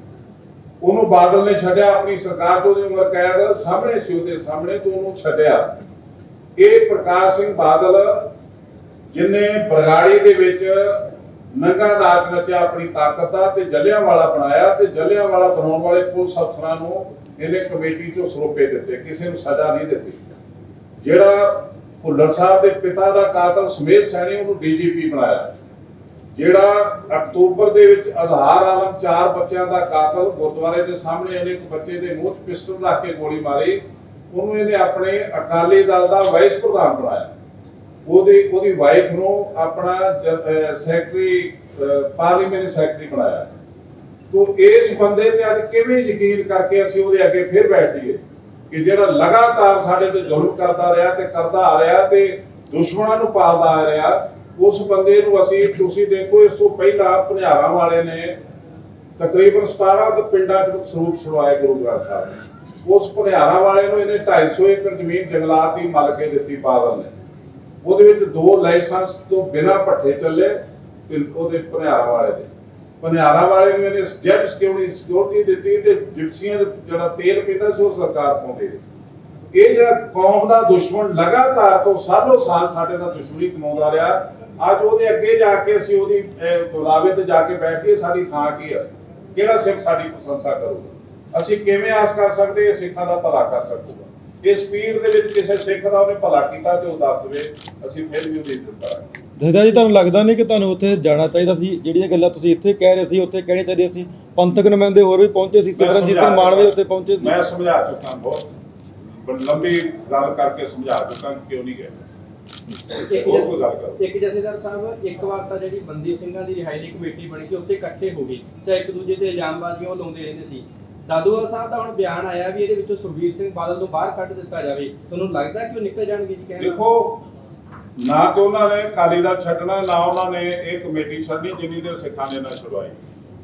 ਉਹਨੂੰ ਬਾਦਲ ਨੇ ਛੱਡਿਆ। ਆਪਣੀ ਸਰਕਾਰ ਤੋਂ ਉਹਦੀ ਉਮਰ ਕੈਦ ਸਾਹਮਣੇ ਸੀ, ਉਹਦੇ ਸਾਹਮਣੇ ਤੋਂ ਉਹਨੂੰ ਛੱਡਿਆ। ਇਹ ਪ੍ਰਕਾਸ਼ ਸਿੰਘ ਬਾਦਲ ਜਿਹਨੇ ਬਰਗਾੜੀ ਦੇ ਵਿੱਚ ਨੰਗਾ ਨਾਚ ਨਚਿਆ ਆਪਣੀ ਤਾਕਤ ਦਾ ਤੇ ਜਲਿਆਂਵਾਲਾ ਬਣਾਇਆ, ਤੇ ਜਲਿਆਂਵਾਲਾ ਬਣਾਉਣ ਵਾਲੇ ਪੁਲਿਸ ਅਫਸਰਾਂ ਨੂੰ ਇਹਨੇ ਕਮੇਟੀ ਚੋਂ ਸਰੋਪੇ ਦਿੱਤੇ, ਕਿਸੇ ਨੂੰ ਸਜ਼ਾ ਨਹੀਂ ਦਿੱਤੀ। ਜਿਹੜਾ ਭੁੱਲਰ ਸਾਹਿਬ ਦੇ ਪਿਤਾ ਦਾ ਕਾਤਲ ਸੁਮੇਧ ਸੈਣੀ, ਉਹਨੂੰ ਡੀਜੀਪੀ ਬਣਾਇਆ। ਜਿਹੜਾ ਅਕਤੂਬਰ ਦੇ ਵਿੱਚ ਅਜ਼ਹਾਰ ਆਲਮ 4 ਬੱਚਿਆਂ ਦਾ ਕਾਤਲ, ਗੁਰਦੁਆਰੇ ਦੇ ਸਾਹਮਣੇ ਇਹਨੇ ਇੱਕ ਬੱਚੇ ਦੇ ਮੂੰਹ 'ਚ ਪਿਸਟਲ ਰੱਖ ਕੇ ਗੋਲੀ ਮਾਰੀ, ਉਹਨੂੰ ਇਹਨੇ ਆਪਣੇ ਅਕਾਲੀ ਦਲ ਦਾ ਵਾਈਸ ਪ੍ਰਧਾਨ ਬਣਾਇਆ। ਉਹਦੀ ਵਾਈਫ ਨੂੰ ਆਪਣਾ ਸੈਕਟਰੀ, ਪਾਰਲੀਮੈਂਟ ਸੈਕਟਰੀ ਬਣਾਇਆ। ਤੋਂ ਇਸ ਬੰਦੇ ਤੇ ਅੱਜ ਕਿਵੇਂ ਯਕੀਨ ਕਰਕੇ ਅਸੀਂ ਉਹਦੇ ਅੱਗੇ ਫਿਰ ਬੈਠ ਜਾਈਏ ਕਿ ਜਿਹੜਾ ਲਗਾਤਾਰ ਸਾਡੇ ਤੇ ਜ਼ੁਲਮ ਕਰਦਾ ਰਿਹਾ ਤੇ ਕਰਦਾ ਆ ਰਿਹਾ ਤੇ ਦੁਸ਼ਮਣਾਂ ਨੂੰ ਪਾਲਦਾ ਆ ਰਿਹਾ, ਉਸ ਬੰਦੇ ਨੂੰ ਤੁਸੀਂ ਦੇਖੋ, ਇਸ ਤੋਂ ਪਹਿਲਾਂ ਭੁਨਿਆਰਾਂ ਵਾਲੇ ਨੇ ਤਕਰੀਬਨ 17 ਪਿੰਡਾਂ 'ਚ ਸਰੂਪ ਛੁਡਵਾਏ ਗੁਰੂ ਗ੍ਰੰਥ ਸਾਹਿਬ ਨੇ। ਉਸ ਭੁਨਿਆਰਾਂ ਵਾਲੇ ਨੂੰ ਇਹਨੇ 250 ਏਕੜ ਜ਼ਮੀਨ ਜੰਗਲਾਤ ਦੀ ਮੱਲ ਕੇ ਦਿੱਤੀ ਬਾਦਲ ਨੇ। ਉਹਦੇ ਵਿੱਚ 2 ਲਾਇਸੈਂਸ ਤੋਂ ਬਿਨਾਂ ਪੱਠੇ ਚੱਲੇ ਉਹਦੇ ਭੁਨਿਆਰਾਂ ਵਾਲੇ ਦੇ। ਭੁਨਿਆਰਾਂ ਵਾਲੇ ਨੂੰ ਇਹਨੇ ਜੈਟ ਸਿਕਿਉਰਿਟੀ ਦਿੱਤੀ ਤੇ ਜਿਪਸੀਆਂ ਜਿਹੜਾ ਤੇਲ ਪੀਂਦਾ ਸੀ ਉਹ ਸਰਕਾਰ ਪਾਉਂਦੀ। ਇਹ ਜਿਹੜਾ ਕੌਮ ਦਾ ਦੁਸ਼ਮਣ ਲਗਾਤਾਰ ਤੋਂ ਸਾਲੋਂ ਸਾਲ ਸਾਡੇ ਨਾਲ ਦੁਸ਼ਮਣੀ ਕਮਾਉਂਦਾ ਰਿਹਾ, ਅੱਜ ਉਹਦੇ ਅੱਗੇ ਜਾ ਕੇ ਅਸੀਂ ਉਹਦੀ ਬੁਲਾਵੇ ਤੇ ਜਾ ਕੇ ਬੈਠੀਏ, ਸਾਡੀ ਥਾਂ ਕੀ ਹੈ? ਕਿਹੜਾ ਸਿੱਖ ਸਾਡੀ ਪ੍ਰਸ਼ੰਸਾ ਕਰੂਗਾ? ਅਸੀਂ ਕਿਵੇਂ ਆਸ ਕਰ ਸਕਦੇ ਇਹ ਸਿੱਖਾਂ ਦਾ ਭਲਾ ਕਰ ਸਕੂਗਾ? ਇਸ ਪੀਰ ਦੇ ਵਿੱਚ ਕਿਸੇ ਸਿੱਖ ਦਾ ਉਹਨੇ ਭਲਾ ਕੀਤਾ ਤੇ ਉਹ ਦੱਸ ਦੇਵੇ, ਅਸੀਂ ਫਿਰ ਵੀ ਉਹਦੀ ਇੱਜ਼ਤ ਕਰਾਂਗੇ। ਦਾਦਾ ਜੀ ਤੁਹਾਨੂੰ ਲੱਗਦਾ ਨਹੀਂ ਕਿ ਤੁਹਾਨੂੰ ਉੱਥੇ ਜਾਣਾ ਚਾਹੀਦਾ ਸੀ? ਜਿਹੜੀਆਂ ਗੱਲਾਂ ਤੁਸੀਂ ਇੱਥੇ ਕਹਿ ਰਹੇ ਸੀ ਉੱਥੇ ਕਹਿਣੀਆਂ ਚਾਹੀਦੀਆਂ ਸੀ। ਪੰਥਕ ਨੁਮਾਇੰਦੇ ਹੋਰ ਵੀ ਪਹੁੰਚੇ ਸੀ, ਸਿਮਰਨਜੀਤ ਸਿੰਘ ਮਾਨ ਵੀ ਉੱਥੇ ਪਹੁੰਚੇ ਸੀ। ਮੈਂ ਸਮਝਾ ਚੁੱਕਾ, ਬਹੁਤ ਲੰਬੀ ਗੱਲ ਕਰਕੇ ਸਮਝਾ ਚੁੱਕਾ ਕਿਉਂ ਨਹੀਂ ਗਏ। ਹੋਰ ਕੋਈ ਗੱਲ ਕਰੋ। ਇੱਕ ਜਥੇਦਾਰ ਸਾਹਿਬ, ਇੱਕ ਵਾਰ ਤਾਂ ਜਿਹੜੀ ਬੰਦੀ ਸਿੰਘਾਂ ਦੀ ਰਿਹਾਈ ਲਈ ਕਮੇਟੀ ਬਣੀ ਸੀ ਉੱਥੇ ਇਕੱਠੇ ਹੋ ਗਏ, ਚਾਹੇ ਇੱਕ ਦੂਜੇ ਤੇ ਇਲਜ਼ਾਮਬਾਜ਼ੀਆਂ ਉਹ ਲਾਉਂਦੇ ਰਹਿੰਦੇ ਸੀ। ਦਾਦੂਵਾਲ ਸਾਹਿਬ ਦਾ ਹੁਣ ਬਿਆਨ ਆਇਆ ਵੀ ਇਹਦੇ ਵਿੱਚੋਂ ਸੁਖਬੀਰ ਸਿੰਘ ਬਾਦਲ ਨੂੰ ਬਾਹਰ ਕੱਢ ਦਿੱਤਾ ਜਾਵੇ, ਤੁਹਾਨੂੰ ਲੱਗਦਾ ਕਿ ਉਹ ਨਿਕਲ ਜਾਣਗੇ ਜੀ? ਕਹਿੰਦੇ ਦੇਖੋ, ਨਾ ਤੇ ਉਹਨਾਂ ਨੇ ਅਕਾਲੀ ਦਲ ਛੱਡਣਾ, ਨਾ ਉਹਨਾਂ ਨੇ ਇਹ ਕਮੇਟੀ ਛੱਡਣੀ ਜਿੰਨੀ ਦੇਰ ਸਿੱਖਾਂ ਨੇ ਨਾ ਛੁਡਵਾਈ।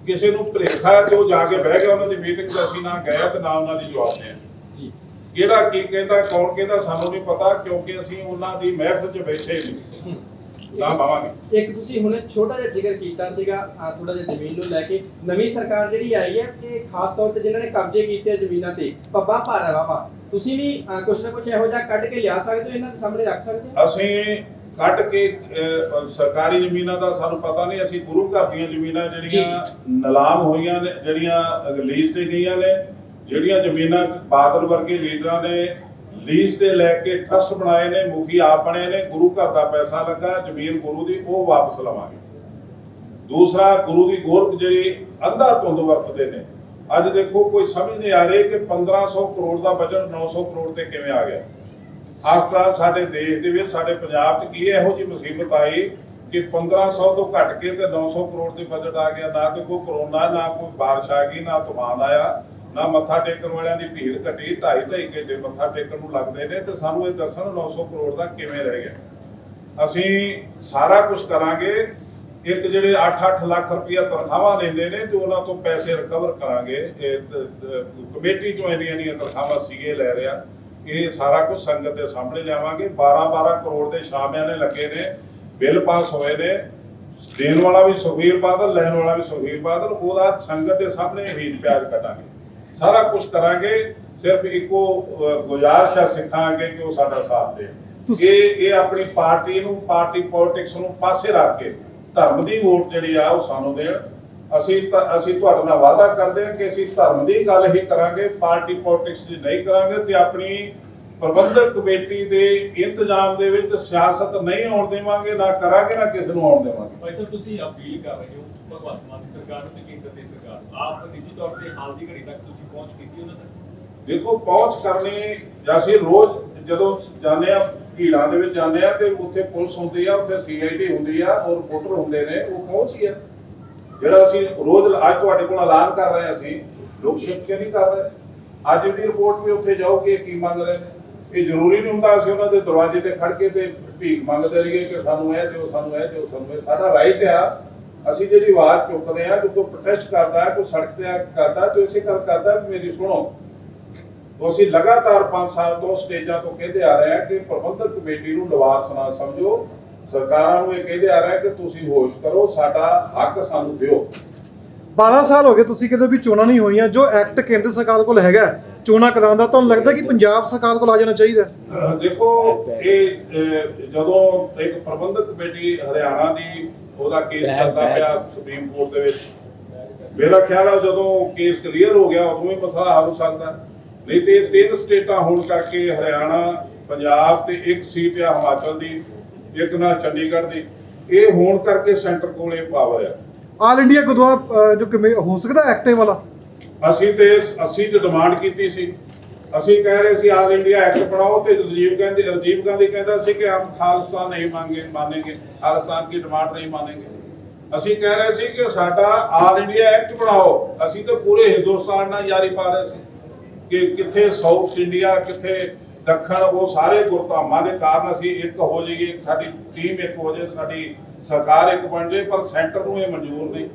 ਕਿਸੇ ਨੂੰ ਭੁਲੇਖਾ ਕਿ ਉਹ ਜਾ ਕੇ ਬਹਿ ਗਿਆ ਉਹਨਾਂ ਦੀ ਮੀਟਿੰਗ 'ਚ, ਅਸੀਂ ਨਾ ਗਏ ਤੇ ਨਾ ਉਹਨਾਂ ਦੀ ਜਵਾਬ ਦੇ ਜੀ। ਕਿਹੜਾ ਕੀ ਕਹਿੰਦਾ, ਕੌਣ ਕਹਿੰਦਾ, ਸਾਨੂੰ ਨਹੀਂ ਪਤਾ, ਕਿਉਂਕਿ ਅਸੀਂ ਉਹਨਾਂ ਦੀ ਮਹਿਫਿਲ 'ਚ ਬੈਠੇ ਨਹੀਂ ਨਾ ਬਾਵਾਂਗੇ। ਇੱਕ ਤੁਸੀਂ ਹੁਣ ਛੋਟਾ ਜਿਹਾ ਜ਼ਿਕਰ ਕੀਤਾ ਸੀਗਾ ਥੋੜਾ ਜਿਹਾ ਜ਼ਮੀਨ ਨੂੰ ਲੈ ਕੇ, ਨਵੀਂ ਸਰਕਾਰ ਜਿਹੜੀ ਆਈ ਹੈ ਕਿ ਖਾਸ ਤੌਰ ਤੇ ਜਿਨ੍ਹਾਂ ਨੇ ਕਬਜ਼ੇ ਕੀਤੇ ਆ ਜ਼ਮੀਨਾਂ ਤੇ, ਪੱਬਾ ਭਾਰਾ ਵਾਵਾ, ਤੁਸੀਂ ਵੀ ਕੁਛ ਨਾ ਕੁਛ ਇਹੋ ਜਿਹਾ ਕੱਢ ਕੇ ਲਿਆ ਸਕਦੇ ਹੋ, ਇਹਨਾਂ ਦੇ ਸਾਹਮਣੇ ਰੱਖ ਸਕਦੇ ਹੋ? ਅਸੀਂ ਕੱਢ ਕੇ ਸਰਕਾਰੀ ਜ਼ਮੀਨਾਂ ਦਾ ਸਾਨੂੰ ਪਤਾ ਨਹੀਂ, ਅਸੀਂ ਗੁਰੂ ਘਰ ਦੀਆਂ ਜ਼ਮੀਨਾਂ ਜਿਹੜੀਆਂ ਨਿਲਾਮ ਹੋਈਆਂ ਨੇ, ਜਿਹੜੀਆਂ ਲੀਜ਼ ਤੇ ਗਈਆਂ ਨੇ, ਜਿਹੜੀਆਂ ਜ਼ਮੀਨਾਂ ਬਾਦਲ ਵਰਗੇ ਲੀਡਰਾਂ ਨੇ ਲੀਜ਼ ਤੇ ਲੈ ਕੇ ਟਰਸਟ ਬਣਾਏ ਨੇ, ਮੁਖੀ ਆਪ ਬਣੇ ਨੇ, ਗੁਰੂ ਘਰ ਦਾ ਪੈਸਾ ਲੱਗਾ, ਜ਼ਮੀਨ ਗੁਰੂ ਦੀ, ਉਹ ਵਾਪਸ ਲਵਾਂਗੇ। ਦੂਸਰਾ, ਗੁਰੂ ਦੀ ਗੋਰਖ ਜਿਹੜੀ ਅੰਧਾ ਧੁੰਦ ਵਰਤਦੇ ਨੇ। ਅੱਜ ਦੇਖੋ, ਕੋਈ ਸਮਝ ਨਹੀਂ ਆ ਰਹੀ ਕਿ 1500 ਕਰੋੜ ਦਾ ਬਜਟ 900 ਕਰੋੜ ਤੇ ਕਿਵੇਂ ਆ ਗਿਆ। ਆਫਟਰ ਸਾਡੇ ਦੇਸ਼ ਦੇ ਵਿੱਚ, ਸਾਡੇ ਪੰਜਾਬ 'ਚ ਕੀ ਇਹੋ ਜਿਹੀ ਮੁਸੀਬਤ ਆਈ ਕਿ 1500 ਤੋਂ ਘੱਟ ਕੇ ਤੇ 900 ਕਰੋੜ ਦੇ ਬਜਟ ਆ ਗਿਆ। ਨਾ ਤੇ ਕੋਈ ਕਰੋਨਾ, ਨਾ ਕੋਈ ਬਾਰਿਸ਼ ਆ ਗਈ, ਨਾ ਤੂਫਾਨ ਆਇਆ, ਨਾ ਮੱਥਾ ਟੇਕਣ ਵਾਲਿਆਂ ਦੀ ਭੀੜ ਘਟੀ। 2.5 ਘੰਟੇ ਮੱਥਾ ਟੇਕਣ ਨੂੰ ਲੱਗਦੇ ਨੇ, ਤੇ ਸਾਨੂੰ ਇਹ ਦੱਸਣ 900 ਕਰੋੜ ਦਾ ਕਿਵੇਂ ਰਹਿ ਗਿਆ। ਅਸੀਂ ਸਾਰਾ ਕੁਝ ਕਰਾਂਗੇ। ਇੱਕ ਜਿਹੜੇ 8-8 ਲੱਖ ਰੁਪਇਆ ਤਨਖਾਹਾਂ ਲੈਂਦੇ ਨੇ ਤੇ ਉਹਨਾਂ ਤੋਂ ਪੈਸੇ ਰਿਕਵਰ ਕਰਾਂਗੇ। ਕਮੇਟੀ ਚੋਂ ਇੰਨੀਆਂ ਤਨਖਾਹਾਂ ਸੀਗੇ ਲੈ ਰਿਹਾ, ਇਹ ਸਾਰਾ ਕੁਝ ਸੰਗਤ ਦੇ ਸਾਹਮਣੇ ਲਿਆਵਾਂਗੇ। 12-12 ਕਰੋੜ ਦੇ ਸ਼ਾਮਿਆਂ ਨੇ ਲੱਗੇ ਨੇ, ਬਿੱਲ ਪਾਸ ਹੋਏ ਨੇ। ਦੇਣ ਵਾਲਾ ਵੀ ਸੁਖਬੀਰ ਬਾਦਲ, ਲੈਣ ਵਾਲਾ ਵੀ ਸੁਖਬੀਰ ਬਾਦਲ। ਉਹਦਾ ਸੰਗਤ ਦੇ ਸਾਹਮਣੇ ਹੀਰ ਪਿਆਰ ਕੱਢਾਂਗੇ, ਸਾਰਾ ਕੁਝ ਕਰਾਂਗੇ। ਸਿਰਫ ਇੱਕੋ ਗੁਜ਼ਾਰਿਸ਼ ਹੈ ਸਿੱਖਾਂ ਅੱਗੇ ਕਿ ਉਹ ਸਾਡਾ ਸਾਥ ਦੇ। ਇਹ ਆਪਣੀ ਪਾਰਟੀ ਨੂੰ, ਪਾਰਟੀ ਪੋਲਿਟਿਕਸ ਨੂੰ ਪਾਸੇ ਰੱਖ ਕੇ ਧਰਮ ਦੀ ਵੋਟ ਜਿਹੜੀ ਆ ਉਹ ਸਾਨੂੰ ਦੇਣ। ਅਸੀਂ ਤੁਹਾਡੇ ਨਾਲ ਵਾਅਦਾ ਕਰਦੇ ਹਾਂ ਕਿ ਅਸੀਂ ਧਰਮ ਦੀ ਗੱਲ ਹੀ ਕਰਾਂਗੇ, ਪਾਰਟੀ ਪੋਲਿਟਿਕਸ ਦੀ ਨਹੀਂ ਕਰਾਂਗੇ। ਤੇ ਆਪਣੀ ਪ੍ਰਬੰਧਕ ਕਮੇਟੀ ਦੇ ਇੰਤਜ਼ਾਮ ਦੇ ਵਿੱਚ ਸਿਆਸਤ ਨਹੀਂ ਆਉਣ ਦੇਵਾਂਗੇ, ਨਾ ਕਰਾਂਗੇ, ਨਾ ਕਿਸੇ ਨੂੰ ਆਉਣ ਦੇਵਾਂਗੇ। ਭਾਈ ਸਾਹਿਬ, ਤੁਸੀਂ ਅਪੀਲ ਕਰ ਰਹੇ ਹੋ ਭਗਵੰਤ ਮਾਨ ਦੀ ਸਰਕਾਰ ਨੂੰ ਤੇ ਕੇਂਦਰ ਦੀ ਸਰਕਾਰ ਨੂੰ, ਆਪ ਨਿੱਜੀ ਤੌਰ ਤੇ ਹਾਲ ਦੀ ਘੜੀ ਤੱਕ ਤੁਸੀਂ ਪਹੁੰਚ ਕੀਤੀ ਉਹਨਾਂ ਤੱਕ? ਦੇਖੋ, ਪਹੁੰਚ ਕਰਨੀ, ਅਸੀਂ ਰੋਜ਼ ਜਦੋਂ ਜਾਂਦੇ ਆ, ਭੀੜਾਂ ਦੇ ਵਿੱਚ ਜਾਂਦੇ ਆ, ਤੇ ਉੱਥੇ ਪੁਲਿਸ ਹੁੰਦੀ ਆ, ਉੱਥੇ CID ਹੁੰਦੀ ਆ, ਔਰ ਰਿਪੋਰਟਰ ਹੁੰਦੇ ਨੇ, ਉਹ ਪਹੁੰਚ ਹੀ ਆ। ਜਿਹੜਾ ਅਸੀਂ ਰੋਜ਼ ਅੱਜ ਤੁਹਾਡੇ ਕੋਲ ਐਲਾਨ ਕਰ ਰਹੇ, ਅਸੀਂ ਲੋਕ ਸ਼ਿਫਟ ਨਹੀਂ ਕਰ ਰਹੇ। ਅੱਜ ਦੀ ਰਿਪੋਰਟ ਵੀ ਉੱਥੇ ਜਾਓਗੇ ਕੀ ਮੰਗ ਰਹੇ ਨੇ। ਇਹ ਜ਼ਰੂਰੀ ਨਹੀਂ ਹੁੰਦਾ ਅਸੀਂ ਉਹਨਾਂ ਦੇ ਦਰਵਾਜ਼ੇ ਤੇ ਖੜ ਕੇ ਤੇ ਭੀਖ ਮੰਗਦੇ ਰਹੀਏ ਕਿ ਸਾਨੂੰ ਇਹ ਦਿਓ, ਸਾਨੂੰ ਇਹ ਦਿਓ, ਸਾਨੂੰ ਇਹ। ਸਾਡਾ ਰਾਈਟ ਆ। ਅਸੀਂ ਜਿਹੜੀ ਆਵਾਜ਼ ਚੁੱਕਦੇ ਆ, ਜਦੋਂ ਪ੍ਰੋਟੈਸਟ ਕਰਦਾ ਹੈ, ਕੋਈ ਸੜਕ ਤੇ ਆ ਕਰਦਾ, ਤੇ ਇਸੇ ਗੱਲ ਕਰਦਾ ਮੇਰੀ ਸੁਣੋ। ਅਸੀਂ ਲਗਾਤਾਰ 5 ਸਾਲ ਤੋਂ ਸਟੇਜਾਂ ਤੋਂ ਕਹਿੰਦੇ ਆ ਰਹੇ ਹਾਂ ਕਿ ਪ੍ਰਬੰਧਕ ਕਮੇਟੀ ਨੂੰ ਲਵਾਰਸ ਨਾ ਸਮਝੋ। ਸਰਕਾਰਾਂ ਨੂੰ ਇਹ ਕਹਿੰਦੇ ਆ ਰਹੇ ਕਿ ਤੁਸੀਂ ਹੋਸ਼ ਕਰੋ, ਸਾਡਾ ਹੱਕ ਸਾਨੂੰ ਦਿਓ। 12 ਸਾਲ ਹੋ ਗਏ ਤੁਸੀਂ ਕਿਤੇ ਵੀ ਚੋਣਾਂ ਨਹੀਂ ਹੋਈਆਂ, ਜੋ ਐਕਟ ਕੇਂਦਰ ਸਰਕਾਰ ਕੋਲ ਹੈਗਾ ਚੋਣਾਂ ਕਰਾਉਣ ਦਾ, ਤੁਹਾਨੂੰ ਲੱਗਦਾ ਕਿ ਪੰਜਾਬ ਸਰਕਾਰ ਕੋਲ ਆ ਜਾਣਾ ਚਾਹੀਦਾ? ਦੇਖੋ, ਇਹ ਜਦੋਂ ਇੱਕ ਪ੍ਰਬੰਧਕ ਕਮੇਟੀ ਹਰਿਆਣਾ ਦੀ, ਉਹਦਾ ਕੇਸ ਚੱਲਦਾ ਪਿਆ ਸੁਪਰੀਮ ਕੋਰਟ ਦੇ ਵਿੱਚ, ਮੇਰਾ ਖਿਆਲ ਹੈ ਜਦੋਂ ਕੇਸ ਕਲੀਅਰ ਹੋ ਗਿਆ ਉਦੋਂ ਹੀ ਮਸਲਾ ਹੱਲ ਹੋ ਸਕਦਾ। ਨਹੀਂ ਤੇ 3 ਸਟੇਟਾਂ ਹੋਣ ਕਰਕੇ, ਹਰਿਆਣਾ, ਪੰਜਾਬ ਤੇ ਇੱਕ ਸੀਟ ਆ ਹਿਮਾਚਲ ਦੀ, ਇੱਕ ਨਾ ਚੰਡੀਗੜ੍ਹ ਦੀ, ਇਹ ਹੋਣ ਕਰਕੇ ਸੈਂਟਰ ਕੋਲ ਇਹ ਪਾਵਰ ਆ। ਆਲ ਇੰਡੀਆ ਗੁਰਦੁਆਰਾ ਜੋ ਹੋ ਸਕਦਾ ਐਕਟੇ ਵਾਲਾ, ਅਸੀਂ ਤੇ 80 ਚ ਡਿਮਾਂਡ ਕੀਤੀ ਸੀ। ਅਸੀਂ ਕਹਿ ਰਹੇ ਸੀ ਆਲ ਇੰਡੀਆ ਐਕਟ ਬਣਾਓ, ਤੇ ਰਾਜੀਵ ਗਾਂਧੀ ਕਹਿੰਦਾ ਸੀ ਕਿ ਹਮ ਖਾਲਸਾ ਨਹੀਂ ਮਾनेंगे, ਖਾਲਸਾ की डिमांड नहीं मानेंगे। ਅਸੀਂ ਕਹਿ ਰਹੇ ਸੀ ਕਿ ਸਾਡਾ ਆਲ ਇੰਡੀਆ ਐਕਟ ਬਣਾਓ। ਅਸੀਂ ਤਾਂ ਪੂਰੇ ਹਿੰਦੁਸਤਾਨ ਨਾਲ ਯਾਰੀ ਪਾ ਰਹੇ ਸੀ ਕਿ ਕਿੱਥੇ ਸਾਊਥ ਇੰਡੀਆ, ਕਿੱਥੇ ਦੱਖਣ, ਉਹ ਸਾਰੇ ਗੁਰਧਾਮਾਂ ਦੇ ਕਾਰਨ ਅਸੀਂ ਇੱਕ ਹੋ ਜਾਈਏ, ਸਾਡੀ ਟੀਮ ਇੱਕ ਹੋ ਜਾਏ, ਸਾਡੀ ਸਰਕਾਰ ਇੱਕ ਬਣ ਜਾਏ। ਪਰ ਸੈਂਟਰ ਨੂੰ ਇਹ ਮਨਜ਼ੂਰ ਨਹੀਂ।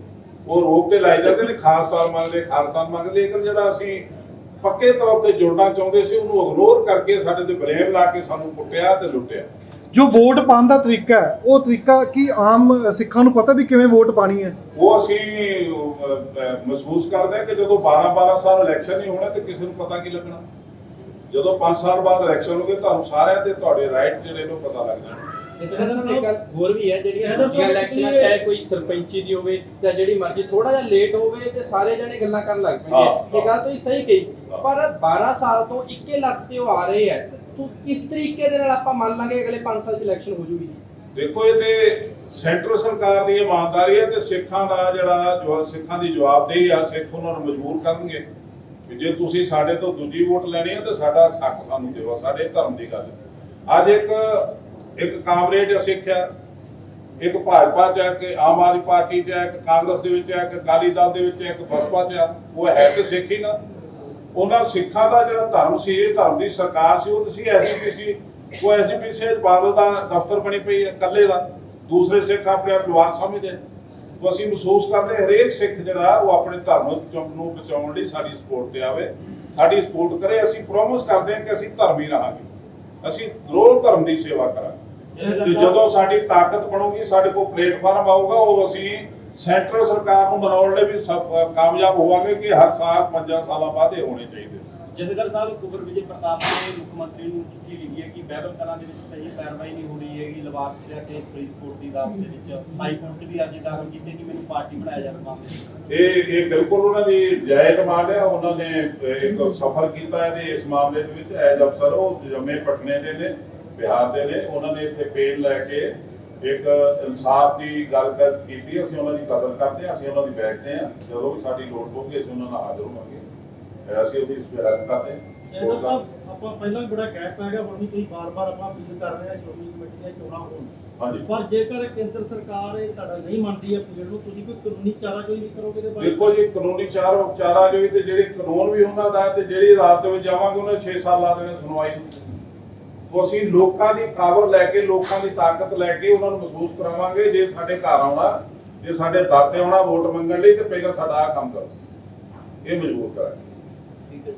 ਉਹ ਰੋਕ ਤੇ ਲਾਏ ਜਾਂਦੇ ਨੇ, ਖਾਲਸਾ ਮੰਗਦੇ। ਲੇਕਿਨ ਜਿਹੜਾ ਅਸੀਂ ਪੱਕੇ ਤੌਰ ਤੇ ਜੁੜਨਾ ਚਾਹੁੰਦੇ ਸੀ, ਉਹਨੂੰ ਇਗਨੋਰ ਕਰਕੇ ਸਾਡੇ ਤੇ ਬਲੇਮ ਲਾ ਕੇ ਸਾਨੂੰ ਕੁੱਟਿਆ ਤੇ ਲੁੱਟਿਆ। ਜੋ ਵੋਟ ਪਾਉਣ ਦਾ ਤਰੀਕਾ ਹੈ, ਉਹ ਤਰੀਕਾ ਕੀ ਆਮ ਸਿੱਖਾਂ ਨੂੰ ਪਤਾ ਵੀ ਕਿਵੇਂ ਵੋਟ ਪਾਣੀ ਹੈ? ਉਹ ਅਸੀਂ ਮਹਿਸੂਸ ਕਰਦੇ ਹਾਂ ਕਿ ਜਦੋਂ 12-12 ਸਾਲ ਇਲੈਕਸ਼ਨ ਨਹੀਂ ਹੋਣਾ ਤੇ ਕਿਸੇ ਨੂੰ ਪਤਾ ਕੀ ਲੱਗਣਾ। ਜਦੋਂ 5 ਸਾਲ ਬਾਅਦ ਇਲੈਕਸ਼ਨ ਹੋਗੇ, ਤੁਹਾਨੂੰ ਸਾਰਿਆਂ ਦੇ ਤੁਹਾਡੇ ਰਾਈਟ ਜਿਹੜੇ ਨੂੰ ਪਤਾ ਲੱਗ ਜਾਣਾ। ਇੱਕ ਗੱਲ ਹੋਰ ਵੀ ਹੈ, ਜਿਹੜੀਆਂ ਇਲੈਕਸ਼ਨਾਂ ਚਾਹੇ ਕੋਈ ਸਰਪੰਚੀ ਦੀ ਹੋਵੇ ਜਾਂ ਜਿਹੜੀ ਮਰਜ਼ੀ, ਥੋੜਾ ਜਿਹਾ ਲੇਟ ਹੋਵੇ ਤੇ ਸਾਰੇ ਜਣੇ ਗੱਲਾਂ ਕਰਨ ਲੱਗ ਪੈਂਦੇ। ਇਹ ਗੱਲ ਤੁਸੀਂ ਸਹੀ ਕਹੀ, ਪਰ 12 ਸਾਲ ਤੋਂ ਇੱਕੇ ਲੱਤ ਤੇ ਉਹ ਆ ਰਹੇ ਹੈ। ਕਿਸ ਤਰੀਕੇ ਦੇ ਨਾਲ ਆਪਾਂ ਮੰਨ ਲਾਂਗੇ ਅਗਲੇ 5 ਸਾਲ ਚ ਇਲੈਕਸ਼ਨ ਹੋ ਜੂਗੀ? ਦੇਖੋ ਇਹ ਤੇ ਸੈਂਟਰ ਸਰਕਾਰ ਦੀ ਇਮਾਨਦਾਰੀ ਹੈ ਤੇ ਸਿੱਖਾਂ ਦਾ ਜਿਹੜਾ ਸਿੱਖਾਂ ਦੀ ਜਵਾਬਦੇਹੀ ਆ, ਸਿੱਖ ਉਹਨਾਂ ਨੂੰ ਮਜਬੂਰ ਕਰਨਗੇ ਕਿ ਜੇ ਤੁਸੀਂ ਸਾਡੇ ਤੋਂ ਦੂਜੀ ਵੋਟ ਲੈਣੀ ਹੈ ਤੇ ਸਾਡਾ ਹੱਕ ਸਾਨੂੰ ਦਿਓ, ਸਾਡੇ ਧਰਮ ਦੀ ਗੱਲ। ਅੱਜ ਇੱਕ ਕਾਮਰੇਡ ਸਿੱਖ ਆ, ਇੱਕ ਭਾਜਪਾ 'ਚ ਹੈ, ਕਿ ਆਮ ਆਦਮੀ ਪਾਰਟੀ 'ਚ ਹੈ, ਇੱਕ ਕਾਂਗਰਸ ਦੇ ਵਿੱਚ ਹੈ, ਇੱਕ ਅਕਾਲੀ ਦਲ ਦੇ ਵਿੱਚ ਹੈ, ਇੱਕ ਬਸਪਾ 'ਚ ਆ, ਉਹ ਹੈ ਤੇ ਸਿੱਖ ਹੀ ਨਾ। ਉਹਨਾਂ ਸਿੱਖਾਂ ਦਾ ਜਿਹੜਾ ਧਰਮ ਸੀ, ਇਹ ਧਰਮ ਦੀ ਸਰਕਾਰ ਸੀ, ਉਹ ਤੁਸੀਂ ਐਸਜੀਪੀਸੀ, ਉਹ ਐਸਜੀਪੀਸੀ ਬਾਦਲ ਦਾ ਦਫ਼ਤਰ ਬਣੀ ਪਈ ਹੈ ਇਕੱਲੇ ਦਾ, ਦੂਸਰੇ ਸਿੱਖ ਆਪਣੇ ਆਪ ਨੂੰ ਸਮਝਦੇ। ਉਹ ਅਸੀਂ ਮਹਿਸੂਸ ਕਰਦੇ ਹਰੇਕ ਸਿੱਖ ਜਿਹੜਾ ਉਹ ਆਪਣੇ ਧਰਮ ਨੂੰ ਬਚਾਉਣ ਲਈ ਸਾਡੀ ਸਪੋਰਟ ਤੇ ਆਵੇ, ਸਾਡੀ ਸਪੋਰਟ ਕਰੇ। ਅਸੀਂ ਪ੍ਰੋਮਿਸ ਕਰਦੇ ਹਾਂ ਕਿ ਅਸੀਂ ਧਰਮੀ ਰਹਾਂਗੇ, ਅਸੀਂ ਰੋਜ਼ ਧਰਮ ਦੀ ਸੇਵਾ ਕਰਾਂਗੇ ਤੇ ਜਦੋਂ ਸਾਡੀ ਤਾਕਤ ਬਣੂਗੀ, ਸਾਡੇ ਕੋਲ ਪਲੇਟਫਾਰਮ ਆਊਗਾ, ਉਹ ਅਸੀਂ ਸੈਂਟਰ ਸਰਕਾਰ ਨੂੰ ਬਣਾਉਣ ਲਈ ਵੀ ਕਾਮਯਾਬ ਹੋਵਾਂਗੇ ਕਿ ਹਰ ਸਾਲ 5 ਸਾਲਾਂ ਬਾਅਦ ਇਹ ਹੋਣੇ ਚਾਹੀਦੇ। ਜਥੇਦਾਰ ਸਾਹਿਬ, ਕੁਬਰ ਵਿਜੇ ਪ੍ਰਤਾਪ ਨੇ ਮੁੱਖ ਮੰਤਰੀ ਨੂੰ ਚਿੱਠੀ ਲਿਖੀ ਹੈ ਕਿ ਬਹਿਬਲ ਕਲਾਂ ਦੇ ਵਿੱਚ ਸਹੀ ਕਾਰਵਾਈ ਨਹੀਂ ਹੋ ਰਹੀ ਹੈਗੀ, ਲਵਾਰਸ ਦਾ ਕੇਸ ਫਰੀਦਕੋਟ ਦੀ ਅਦਾਲਤ ਦੇ ਵਿੱਚ ਹਾਈ ਕੋਰਟ 'ਚ ਵੀ ਅਰਜ਼ੀ ਦਾਖਲ ਕੀਤੀ ਕਿ ਮੈਨੂੰ ਪਾਰਟੀ ਬਣਾਇਆ ਜਾਵੇ ਮਾਮਲੇ। ਇਹ ਬਿਲਕੁਲ ਉਹਨਾਂ ਦੀ ਜਾਇਜ਼ ਡਿਮਾਂਡ ਹੈ। ਉਹਨਾਂ ਨੇ ਇੱਕ ਸਫ਼ਰ ਕੀਤਾ ਇਹਦੇ ਇਸ ਮਾਮਲੇ ਦੇ ਵਿੱਚ ਐਜ ਅਫਸਰ, ਉਹ ਜੰਮੇ ਪਟਨੇ ਦੇ ਨੇ, ਬਿਹਾਰ ਦੇ ਨੇ। ਉਹਨਾਂ ਨੇ ਇੱਥੇ ਪੇਨ ਲੈ ਕੇ ਇੱਕ ਇਨਸਾਫ ਦੀ ਗੱਲ ਕੀਤੀ। ਅਸੀਂ ਉਹਨਾਂ ਦੀ ਕਦਰ ਕਰਦੇ ਹਾਂ, ਅਸੀਂ ਉਹਨਾਂ ਦੀ ਬੈਠਦੇ ਹਾਂ, ਜਦੋਂ ਵੀ ਸਾਡੀ ਲੋੜ ਪਊਗੀ ਅਸੀਂ ਉਹਨਾਂ ਨਾਲ ਹਾਜ਼ਰ ਹੋਵਾਂਗੇ, ਅਸੀਂ ਉਹਦੀ ਸਵਾਗਤ ਕਰਦੇ ਹਾਂ। ਜੈਦਾ ਸਾਹਿਬ, ਆਪਾਂ ਪਹਿਲਾਂ ਵੀ ਬੜਾ ਗੈਪ ਪੈ ਗਿਆ, ਹੁਣ ਵੀ ਤੁਸੀਂ ਬਾਰ-ਬਾਰ ਆਪਾਂ ਅਪੀਲ ਕਰ ਰਹੇ ਆ ਸ਼੍ਰੋਮਣੀ ਕਮੇਟੀ ਦੀਆਂ ਚੋਣਾਂ ਹੋਣ। ਹਾਂਜੀ, ਪਰ ਜੇਕਰ ਕੇਂਦਰ ਸਰਕਾਰ ਇਹ ਤੁਹਾਡਾ ਨਹੀਂ ਮੰਨਦੀ ਅਪੀਲ ਨੂੰ, ਤੁਸੀਂ ਕੋਈ ਕਾਨੂੰਨੀ ਚਾਰਾਜੋਈ ਨਹੀਂ ਕਰੋਗੇ ਇਹਦੇ ਬਾਰੇ? ਦੇਖੋ ਜੀ, ਕਾਨੂੰਨੀ ਚਾਰਾਜੋਈ ਤੇ ਜਿਹੜੀ ਕਾਨੂੰਨ ਵੀ ਉਹਨਾਂ ਦਾ ਤੇ ਜਿਹੜੀ ਅਦਾਲਤ ਵਿੱਚ ਜਾਵਾਂਗੇ ਉਹਨੇ 6 ਸਾਲ ਲਾ ਦੇਣੇ ਸੁਣਵਾਈ ਨੂੰ। ਉਹ ਅਸੀਂ ਲੋਕਾਂ ਦੀ ਪਾਵਰ ਲੈ ਕੇ, ਲੋਕਾਂ ਦੀ ਤਾਕਤ ਲੈ ਕੇ ਉਹਨਾਂ ਨੂੰ ਮਹਿਸੂਸ ਕਰਾਵਾਂਗੇ। ਜੇ ਸਾਡੇ ਘਰ ਆਉਣਾ, ਜੇ ਸਾਡੇ ਦਰ ਤੇ ਆਉਣਾ ਵੋਟ ਮੰਗਣ ਲਈ, ਤੇ ਪਹਿਲਾਂ ਸਾਡਾ ਆਹ ਕੰਮ ਕਰੋ, ਇਹ ਮਜਬੂਰ ਕਰਾਂਗੇ। ਠੀਕ ਹੈ।